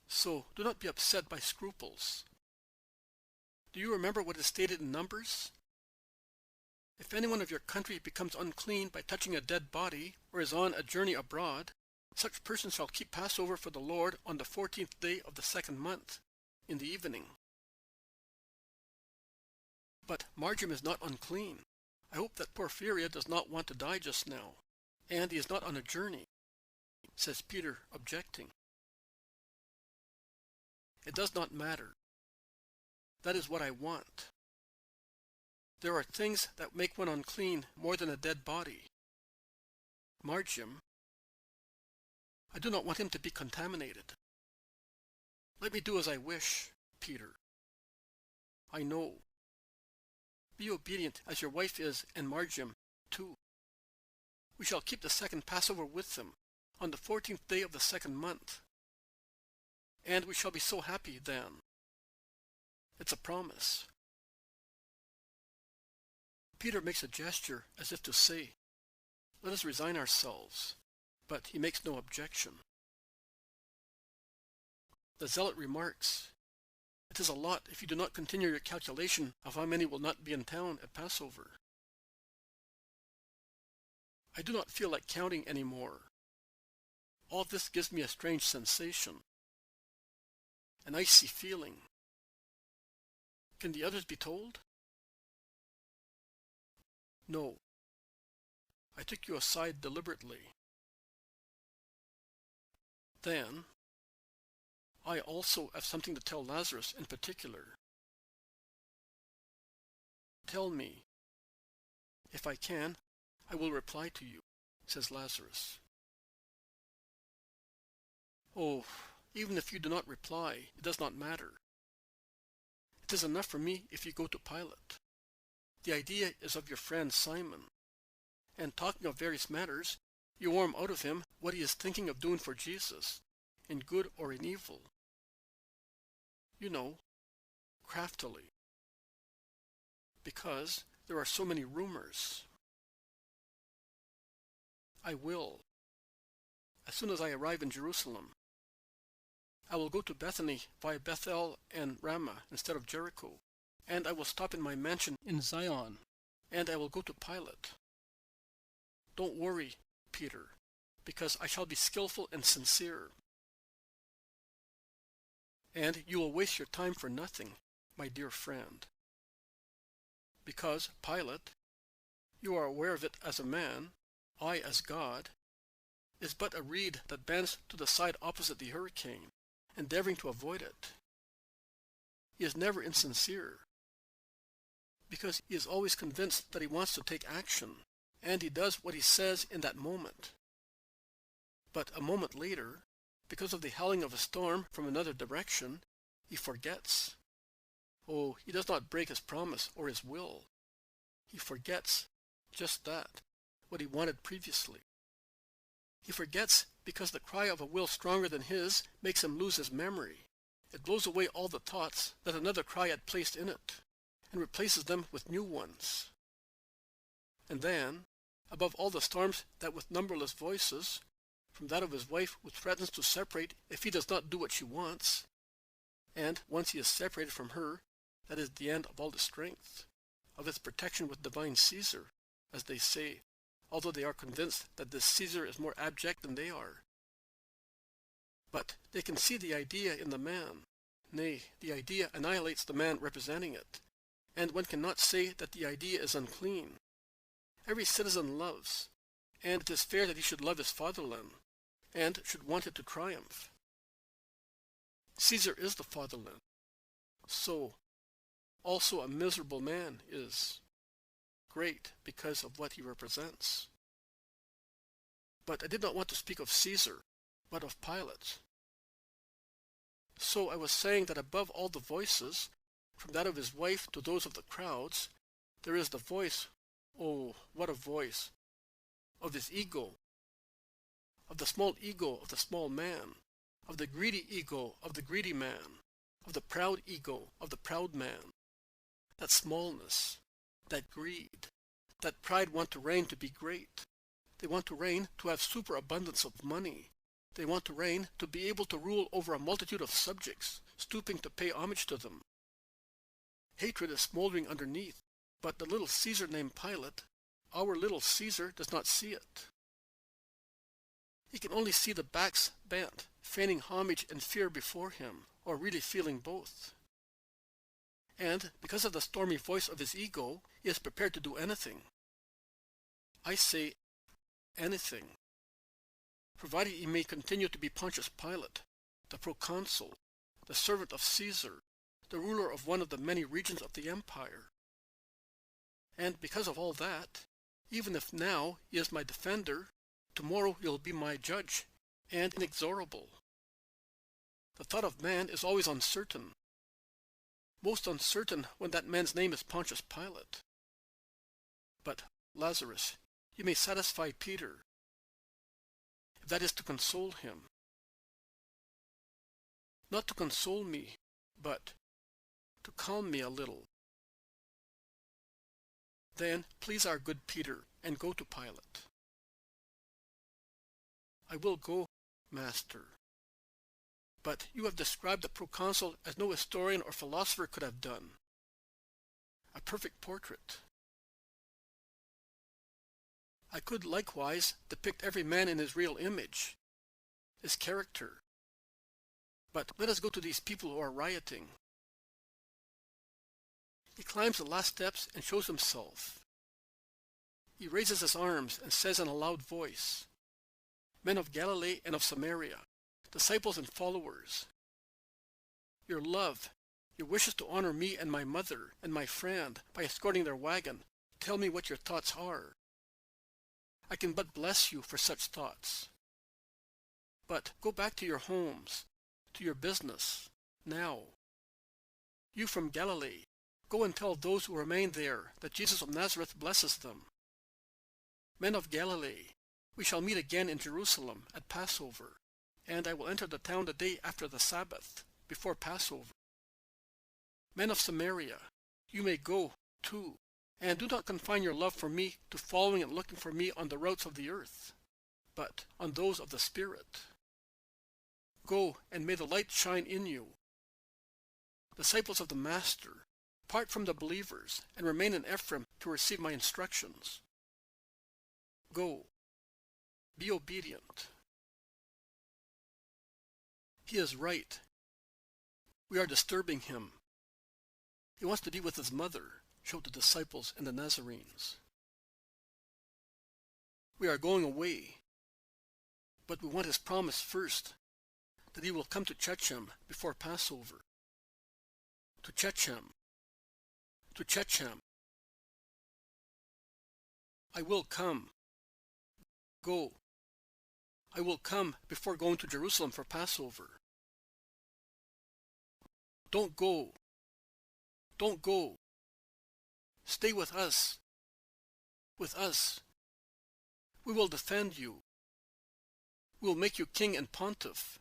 Speaker 1: So do not be upset by scruples. Do you remember what is stated in Numbers? If anyone of your country becomes unclean by touching a dead body, or is on a journey abroad, such person shall keep Passover for the Lord on the 14th day of the 2nd month, in the evening. But Marjam is not unclean. I hope that Porphyria does not want to die just now, and he is not on a journey," says Peter, objecting. "It does not matter. That is what I want. There are things that make one unclean more than a dead body. Marjam, I do not want him to be contaminated. Let me do as I wish, Peter. I know. Be obedient as your wife is, and Marjam, too. We shall keep the second Passover with them, on the 14th day of the 2nd month. And we shall be so happy then. It's a promise." Peter makes a gesture as if to say, "Let us resign ourselves," but he makes no objection. The zealot remarks, "It is a lot if you do not continue your calculation of how many will not be in town at Passover." I do not feel like counting any more. All this gives me a strange sensation, an icy feeling. Can the others be told? No. I took you aside deliberately. Then, I also have something to tell Lazarus in particular. Tell me. If I can, I will reply to you, says Lazarus. Oh, even if you do not reply, it does not matter. It is enough for me if you go to Pilate. The idea is of your friend Simon. And talking of various matters, you worm out of him what he is thinking of doing for Jesus, in good or in evil. You know, craftily. because there are so many rumors. I will. As soon as I arrive in Jerusalem, I will go to Bethany via Bethel and Ramah instead of Jericho, and I will stop in my mansion in Zion, and I will go to Pilate. Don't worry, Peter, because I shall be skillful and sincere. And you will waste your time for nothing, my dear friend. Because Pilate, you are aware of it as a man, I as God, is but a reed that bends to the side opposite the hurricane, endeavoring to avoid it. He is never insincere, because he is always convinced that he wants to take action, and he does what he says in that moment. But a moment later, because of the howling of a storm from another direction, he forgets. Oh, he does not break his promise or his will. He forgets just that, what he wanted previously. He forgets because the cry of a will stronger than his makes him lose his memory. It blows away all the thoughts that another cry had placed in it, and replaces them with new ones. And then, above all the storms that with numberless voices, from that of his wife who threatens to separate if he does not do what she wants, and once he is separated from her, that is the end of all the strength, of his protection with divine Caesar, as they say, although they are convinced that this Caesar is more abject than they are. But they can see the idea in the man. Nay, the idea annihilates the man representing it, and one cannot say that the idea is unclean. Every citizen loves, and it is fair that he should love his fatherland, and should want it to triumph. Caesar is the fatherland. So, also a miserable man is great because of what he represents. But I did not want to speak of Caesar, but of Pilate. So I was saying that above all the voices, from that of his wife to those of the crowds, there is the voice, oh, what a voice, of his ego, of the small ego of the small man, of the greedy ego of the greedy man, of the proud ego of the proud man. That smallness, that greed, that pride want to reign to be great. They want to reign to have superabundance of money. They want to reign to be able to rule over a multitude of subjects, stooping to pay homage to them. Hatred is smoldering underneath, but the little Caesar named Pilate, our little Caesar, does not see it. He can only see the backs bent, feigning homage and fear before him, or really feeling both. And because of the stormy voice of his ego, he is prepared to do anything. I say anything, provided he may continue to be Pontius Pilate, the proconsul, the servant of Caesar, the ruler of one of the many regions of the empire. And because of all that, even if now he is my defender, tomorrow he will be my judge, and inexorable. The thought of man is always uncertain, most uncertain when that man's name is Pontius Pilate. But, Lazarus, you may satisfy Peter, if that is to console him. Not to console me, but to calm me a little. Then please our good Peter, and go to Pilate. I will go, Master. But you have described the proconsul as no historian or philosopher could have done. A perfect portrait. I could likewise depict every man in his real image, his character. But let us go to these people who are rioting. He climbs the last steps and shows himself. He raises his arms and says in a loud voice, "Men of Galilee and of Samaria, disciples and followers, your love, your wishes to honor me and my mother and my friend by escorting their wagon, tell me what your thoughts are. I can but bless you for such thoughts. But go back to your homes, to your business, now. You from Galilee, go and tell those who remain there that Jesus of Nazareth blesses them. Men of Galilee, we shall meet again in Jerusalem at Passover, and I will enter the town the day after the Sabbath, before Passover. Men of Samaria, you may go too, and do not confine your love for me to following and looking for me on the routes of the earth, but on those of the Spirit. Go, and may the light shine in you. Disciples of the Master, part from the believers, and remain in Ephraim to receive my instructions. Go, be obedient. He is right. We are disturbing him. He wants to be with his mother, showed the disciples and the Nazarenes. We are going away, but we want his promise first, that he will come to Shechem before Passover. To Shechem. To Shechem. I will come. Go. I will come before going to Jerusalem for Passover. Don't go. Don't go. Stay with us. With us. We will defend you. We will make you king and pontiff.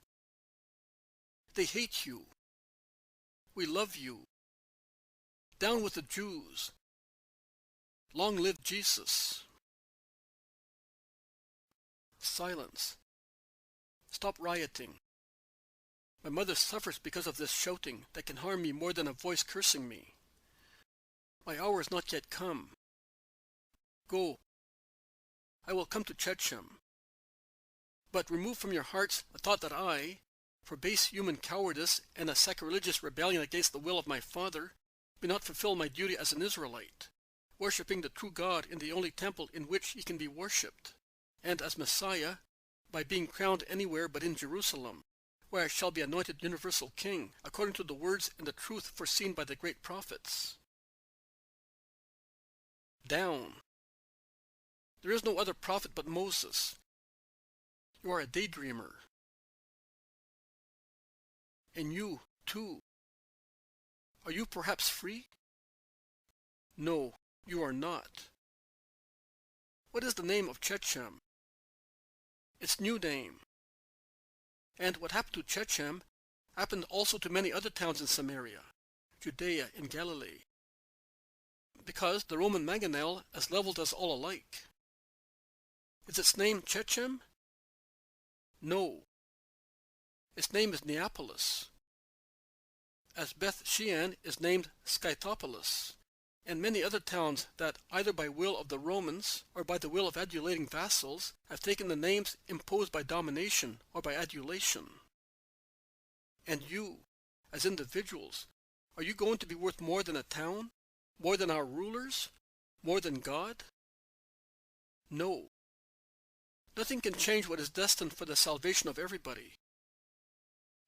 Speaker 1: They hate you. We love you. Down with the Jews. Long live Jesus. Silence. Stop rioting. My mother suffers because of this shouting that can harm me more than a voice cursing me. My hour is not yet come. Go. I will come to Shechem. But remove from your hearts the thought that I, for base human cowardice and a sacrilegious rebellion against the will of my father, may not fulfill my duty as an Israelite, worshipping the true God in the only temple in which he can be worshipped, and as Messiah, by being crowned anywhere but in Jerusalem, where I shall be anointed universal king, according to the words and the truth foreseen by the great prophets. Down. There is no other prophet but Moses. You are a daydreamer. And you, too. Are you perhaps free? No, you are not. What is the name of Shechem? Its new name. And what happened to Shechem happened also to many other towns in Samaria, Judea, and Galilee, because the Roman mangonel has leveled us all alike. Is its name Shechem? No. Its name is Neapolis, as Beth Shean is named Scythopolis, and many other towns that, either by will of the Romans or by the will of adulating vassals, have taken the names imposed by domination or by adulation. And you, as individuals, are you going to be worth more than a town? More than our rulers? More than God? No. Nothing can change what is destined for the salvation of everybody.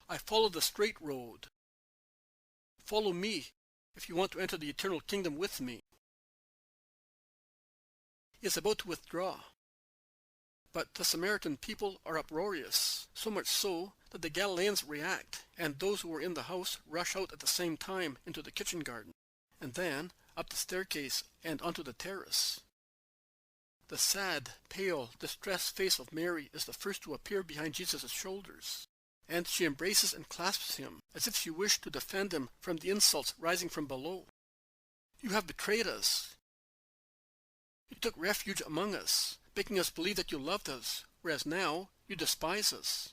Speaker 1: I follow the straight road. Follow me if you want to enter the eternal kingdom with me. He is about to withdraw. But the Samaritan people are uproarious, so much so that the Galileans react, and those who were in the house rush out at the same time into the kitchen garden, and then up the staircase and onto the terrace. The sad, pale, distressed face of Mary is the first to appear behind Jesus' shoulders, and she embraces and clasps him as if she wished to defend him from the insults rising from below. You have betrayed us. You took refuge among us, making us believe that you loved us, whereas now you despise us.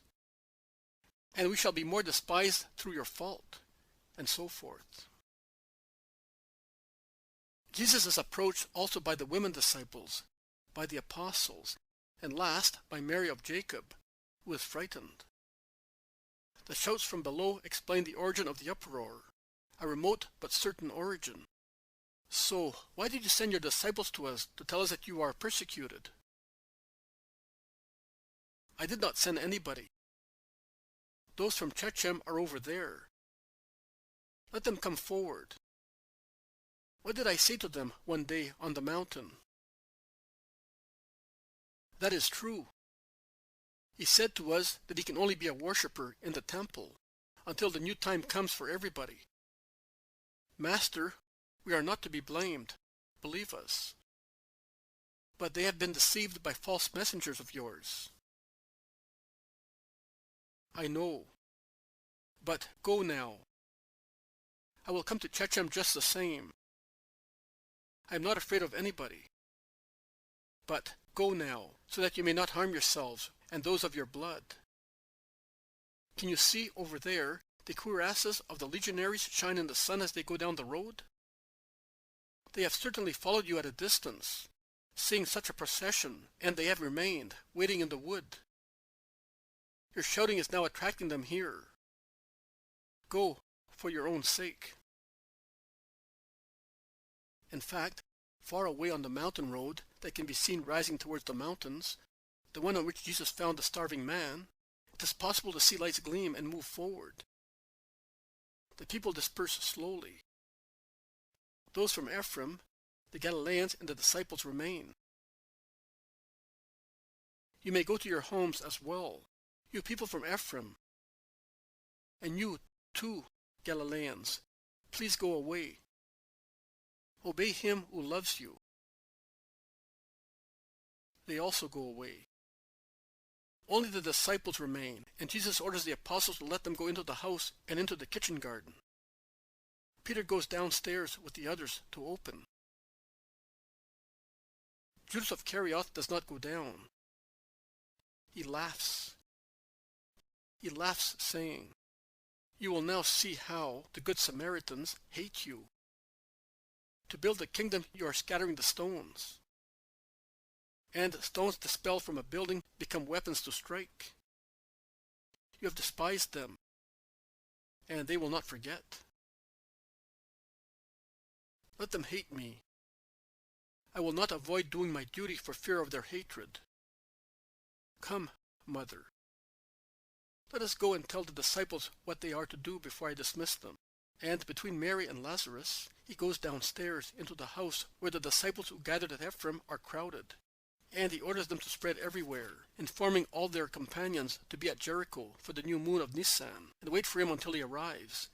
Speaker 1: And we shall be more despised through your fault, and so forth. Jesus is approached also by the women disciples, by the apostles, and last by Mary of Jacob, who is frightened. The shouts from below explain the origin of the uproar, a remote but certain origin. So, why did you send your disciples to us to tell us that you are persecuted? I did not send anybody. Those from Shechem are over there. Let them come forward. What did I say to them one day on the mountain? That is true. He said to us that he can only be a worshipper in the temple until the new time comes for everybody. Master, we are not to be blamed. Believe us. But they have been deceived by false messengers of yours. I know. But go now. I will come to Shechem just the same. I am not afraid of anybody. But go now, so that you may not harm yourselves and those of your blood. Can you see over there the cuirasses of the legionaries shine in the sun as they go down the road? They have certainly followed you at a distance, seeing such a procession, and they have remained, waiting in the wood. Your shouting is now attracting them here. Go, for your own sake. In fact, far away on the mountain road that can be seen rising towards the mountains, the one on which Jesus found the starving man, it is possible to see lights gleam and move forward. The people disperse slowly. Those from Ephraim, the Galileans, and the disciples remain. You may go to your homes as well, you people from Ephraim. And you, too, Galileans, please go away. Obey him who loves you. They also go away. Only the disciples remain, and Jesus orders the apostles to let them go into the house and into the kitchen garden. Peter goes downstairs with the others to open. Judas of Kerioth does not go down. He laughs. He laughs, saying, "You will now see how the good Samaritans hate you. To build the kingdom you are scattering the stones. And stones dispelled from a building become weapons to strike. You have despised them, and they will not forget. Let them hate me. I will not avoid doing my duty for fear of their hatred. Come, Mother. Let us go and tell the disciples what they are to do before I dismiss them." And between Mary and Lazarus, he goes downstairs into the house where the disciples who gathered at Ephraim are crowded. And he orders them to spread everywhere, informing all their companions to be at Jericho for the new moon of Nisan, and wait for him until he arrives,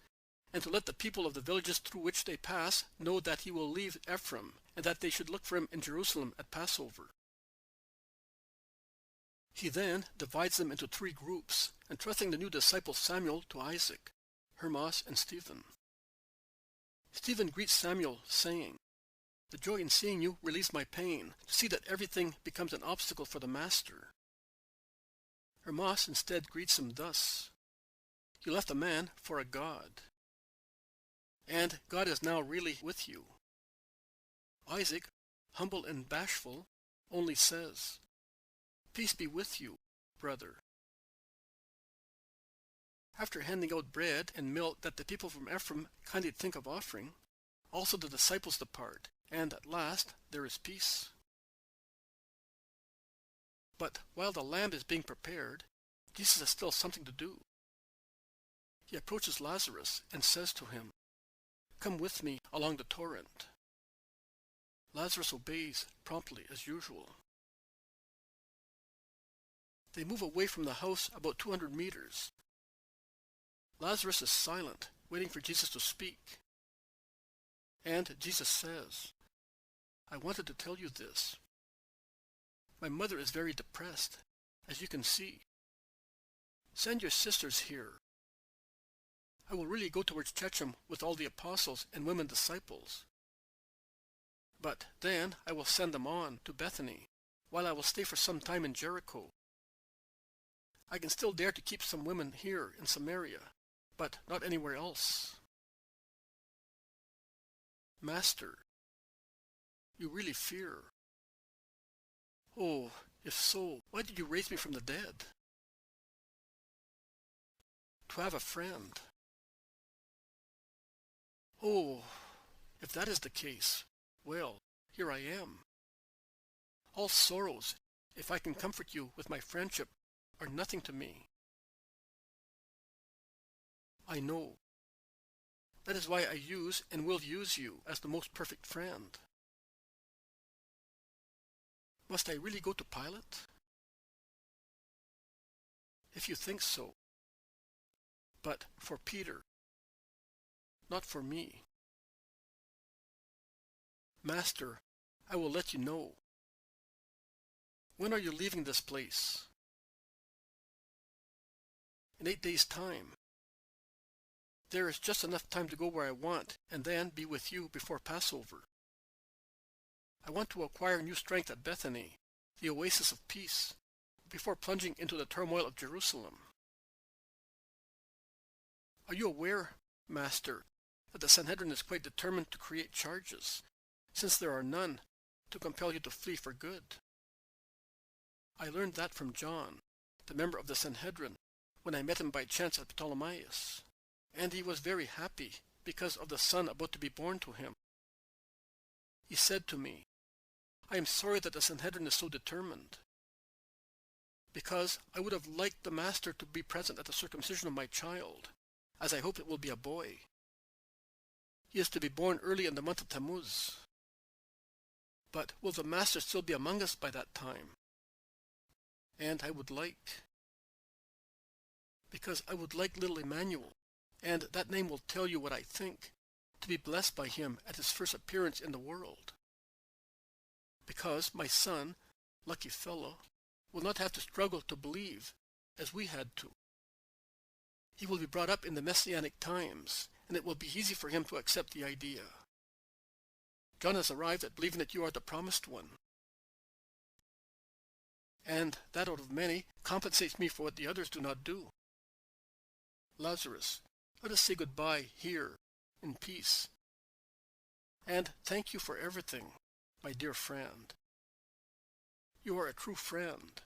Speaker 1: and to let the people of the villages through which they pass know that he will leave Ephraim, and that they should look for him in Jerusalem at Passover. He then divides them into 3 groups, entrusting the new disciple Samuel to Isaac, Hermas, and Stephen. Stephen greets Samuel, saying, "The joy in seeing you relieves my pain, to see that everything becomes an obstacle for the Master." Hermas instead greets him thus, "You left a man for a God, and God is now really with you." Isaac, humble and bashful, only says, "Peace be with you, brother." After handing out bread and milk that the people from Ephraim kindly think of offering, also the disciples depart, and at last there is peace. But while the lamb is being prepared, Jesus has still something to do. He approaches Lazarus and says to him, "Come with me along the torrent." Lazarus obeys promptly as usual. They move away from the house about 200 meters. Lazarus is silent, waiting for Jesus to speak. And Jesus says, "I wanted to tell you this. My mother is very depressed, as you can see. Send your sisters here. I will really go towards Shechem with all the apostles and women disciples. But then I will send them on to Bethany, while I will stay for some time in Jericho. I can still dare to keep some women here in Samaria, but not anywhere else." "Master, you really fear. Oh, if so, why did you raise me from the dead?" "To have a friend." "Oh, if that is the case, well, here I am. All sorrows, if I can comfort you with my friendship, are nothing to me." "I know. That is why I use and will use you as the most perfect friend." "Must I really go to Pilate?" "If you think so. But for Peter, not for me." "Master, I will let you know. When are you leaving this place?" "In 8 days' time. There is just enough time to go where I want, and then be with you before Passover." I want to acquire new strength at Bethany, the oasis of peace, before plunging into the turmoil of Jerusalem. Are you aware, Master, that the Sanhedrin is quite determined to create charges, since there are none to compel you to flee for good? I learned that from John, the member of the Sanhedrin, when I met him by chance at Ptolemais, and he was very happy because of the son about to be born to him. He said to me, "I am sorry that the Sanhedrin is so determined, because I would have liked the Master to be present at the circumcision of my child, as I hope it will be a boy. He is to be born early in the month of Tammuz. But will the Master still be among us by that time? And I would like, because I would like little Emmanuel, and that name will tell you what I think, to be blessed by him at his first appearance in the world. Because my son, lucky fellow, will not have to struggle to believe, as we had to. He will be brought up in the Messianic times, and it will be easy for him to accept the idea. John has arrived at believing that you are the promised one. And that out of many compensates me for what the others do not do. Lazarus, let us say goodbye here, in peace. And thank you for everything, my dear friend. You are a true friend.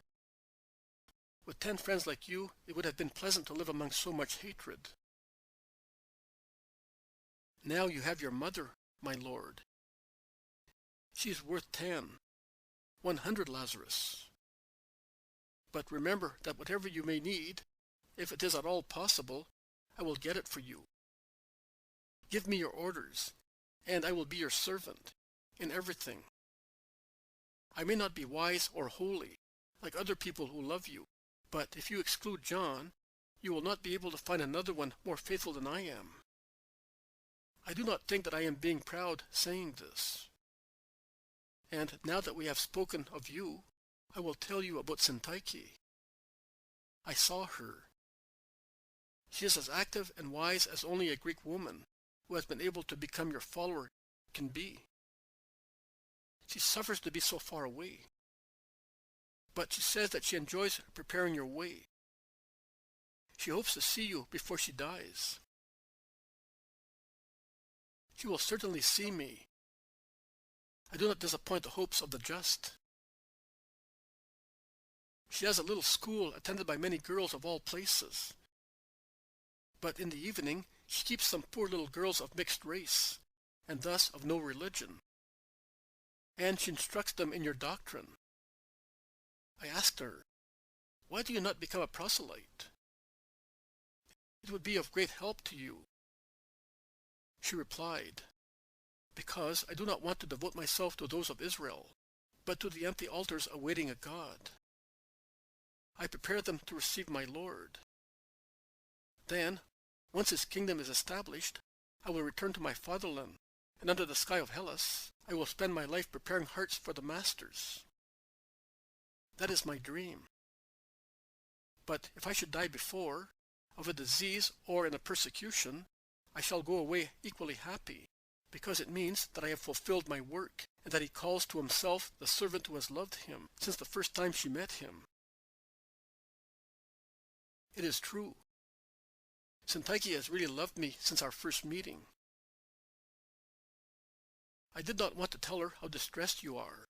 Speaker 1: With 10 friends like you, it would have been pleasant to live among so much hatred. Now you have your mother, my lord. She is worth 10, 100 Lazarus. But remember that whatever you may need, if it is at all possible, I will get it for you. Give me your orders, and I will be your servant in everything. I may not be wise or holy, like other people who love you, but if you exclude John, you will not be able to find another one more faithful than I am. I do not think that I am being proud saying this. And now that we have spoken of you, I will tell you about Syntyche. I saw her. She is as active and wise as only a Greek woman who has been able to become your follower can be. She suffers to be so far away. But she says that she enjoys preparing your way. She hopes to see you before she dies. She will certainly see me. I do not disappoint the hopes of the just. She has a little school attended by many girls of all places. But in the evening, she keeps some poor little girls of mixed race, and thus of no religion. And she instructs them in your doctrine. I asked her, "Why do you not become a proselyte? It would be of great help to you." She replied, "Because I do not want to devote myself to those of Israel, but to the empty altars awaiting a God. I prepare them to receive my Lord. Then, once his kingdom is established, I will return to my fatherland, and under the sky of Hellas, I will spend my life preparing hearts for the masters. That is my dream. But if I should die before, of a disease or in a persecution, I shall go away equally happy, because it means that I have fulfilled my work, and that he calls to himself the servant who has loved him since the first time she met him." It is true. Syntyche has really loved me since our first meeting. I did not want to tell her how distressed you are.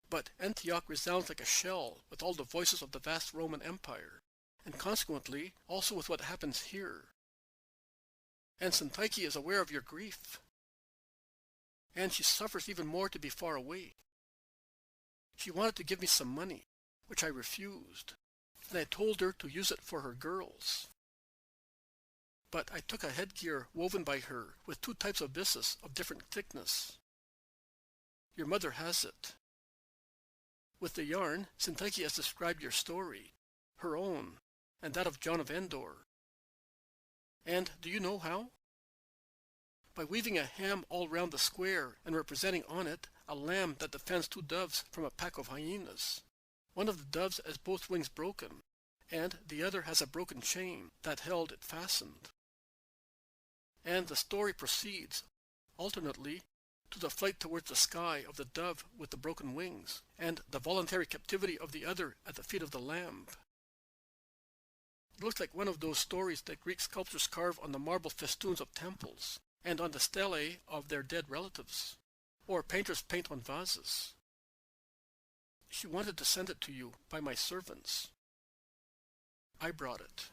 Speaker 1: But Antioch resounds like a shell with all the voices of the vast Roman Empire, and consequently also with what happens here. And Syntyche is aware of your grief. And she suffers even more to be far away. She wanted to give me some money, which I refused, and I told her to use it for her girls. But I took a headgear woven by her with 2 types of byssus of different thickness. Your mother has it. With the yarn, Syntyche has described your story, her own, and that of John of Endor. And do you know how? By weaving a hem all round the square and representing on it a lamb that defends 2 doves from a pack of hyenas. One of the doves has both wings broken, and the other has a broken chain that held it fastened. And the story proceeds, alternately, to the flight towards the sky of the dove with the broken wings, and the voluntary captivity of the other at the feet of the Lamb. It looks like one of those stories that Greek sculptors carve on the marble festoons of temples, and on the stelae of their dead relatives, or painters paint on vases. She wanted to send it to you by my servants. I brought it.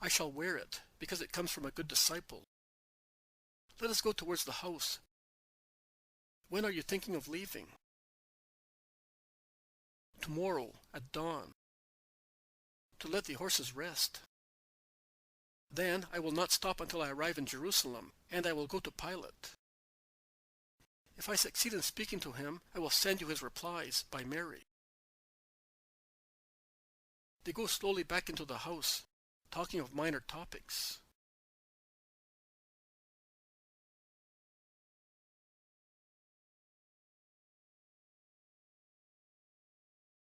Speaker 1: I shall wear it, because it comes from a good disciple. Let us go towards the house. When are you thinking of leaving? Tomorrow, at dawn, to let the horses rest. Then I will not stop until I arrive in Jerusalem, and I will go to Pilate. If I succeed in speaking to him, I will send you his replies by Mary. They go slowly back into the house, talking of minor topics.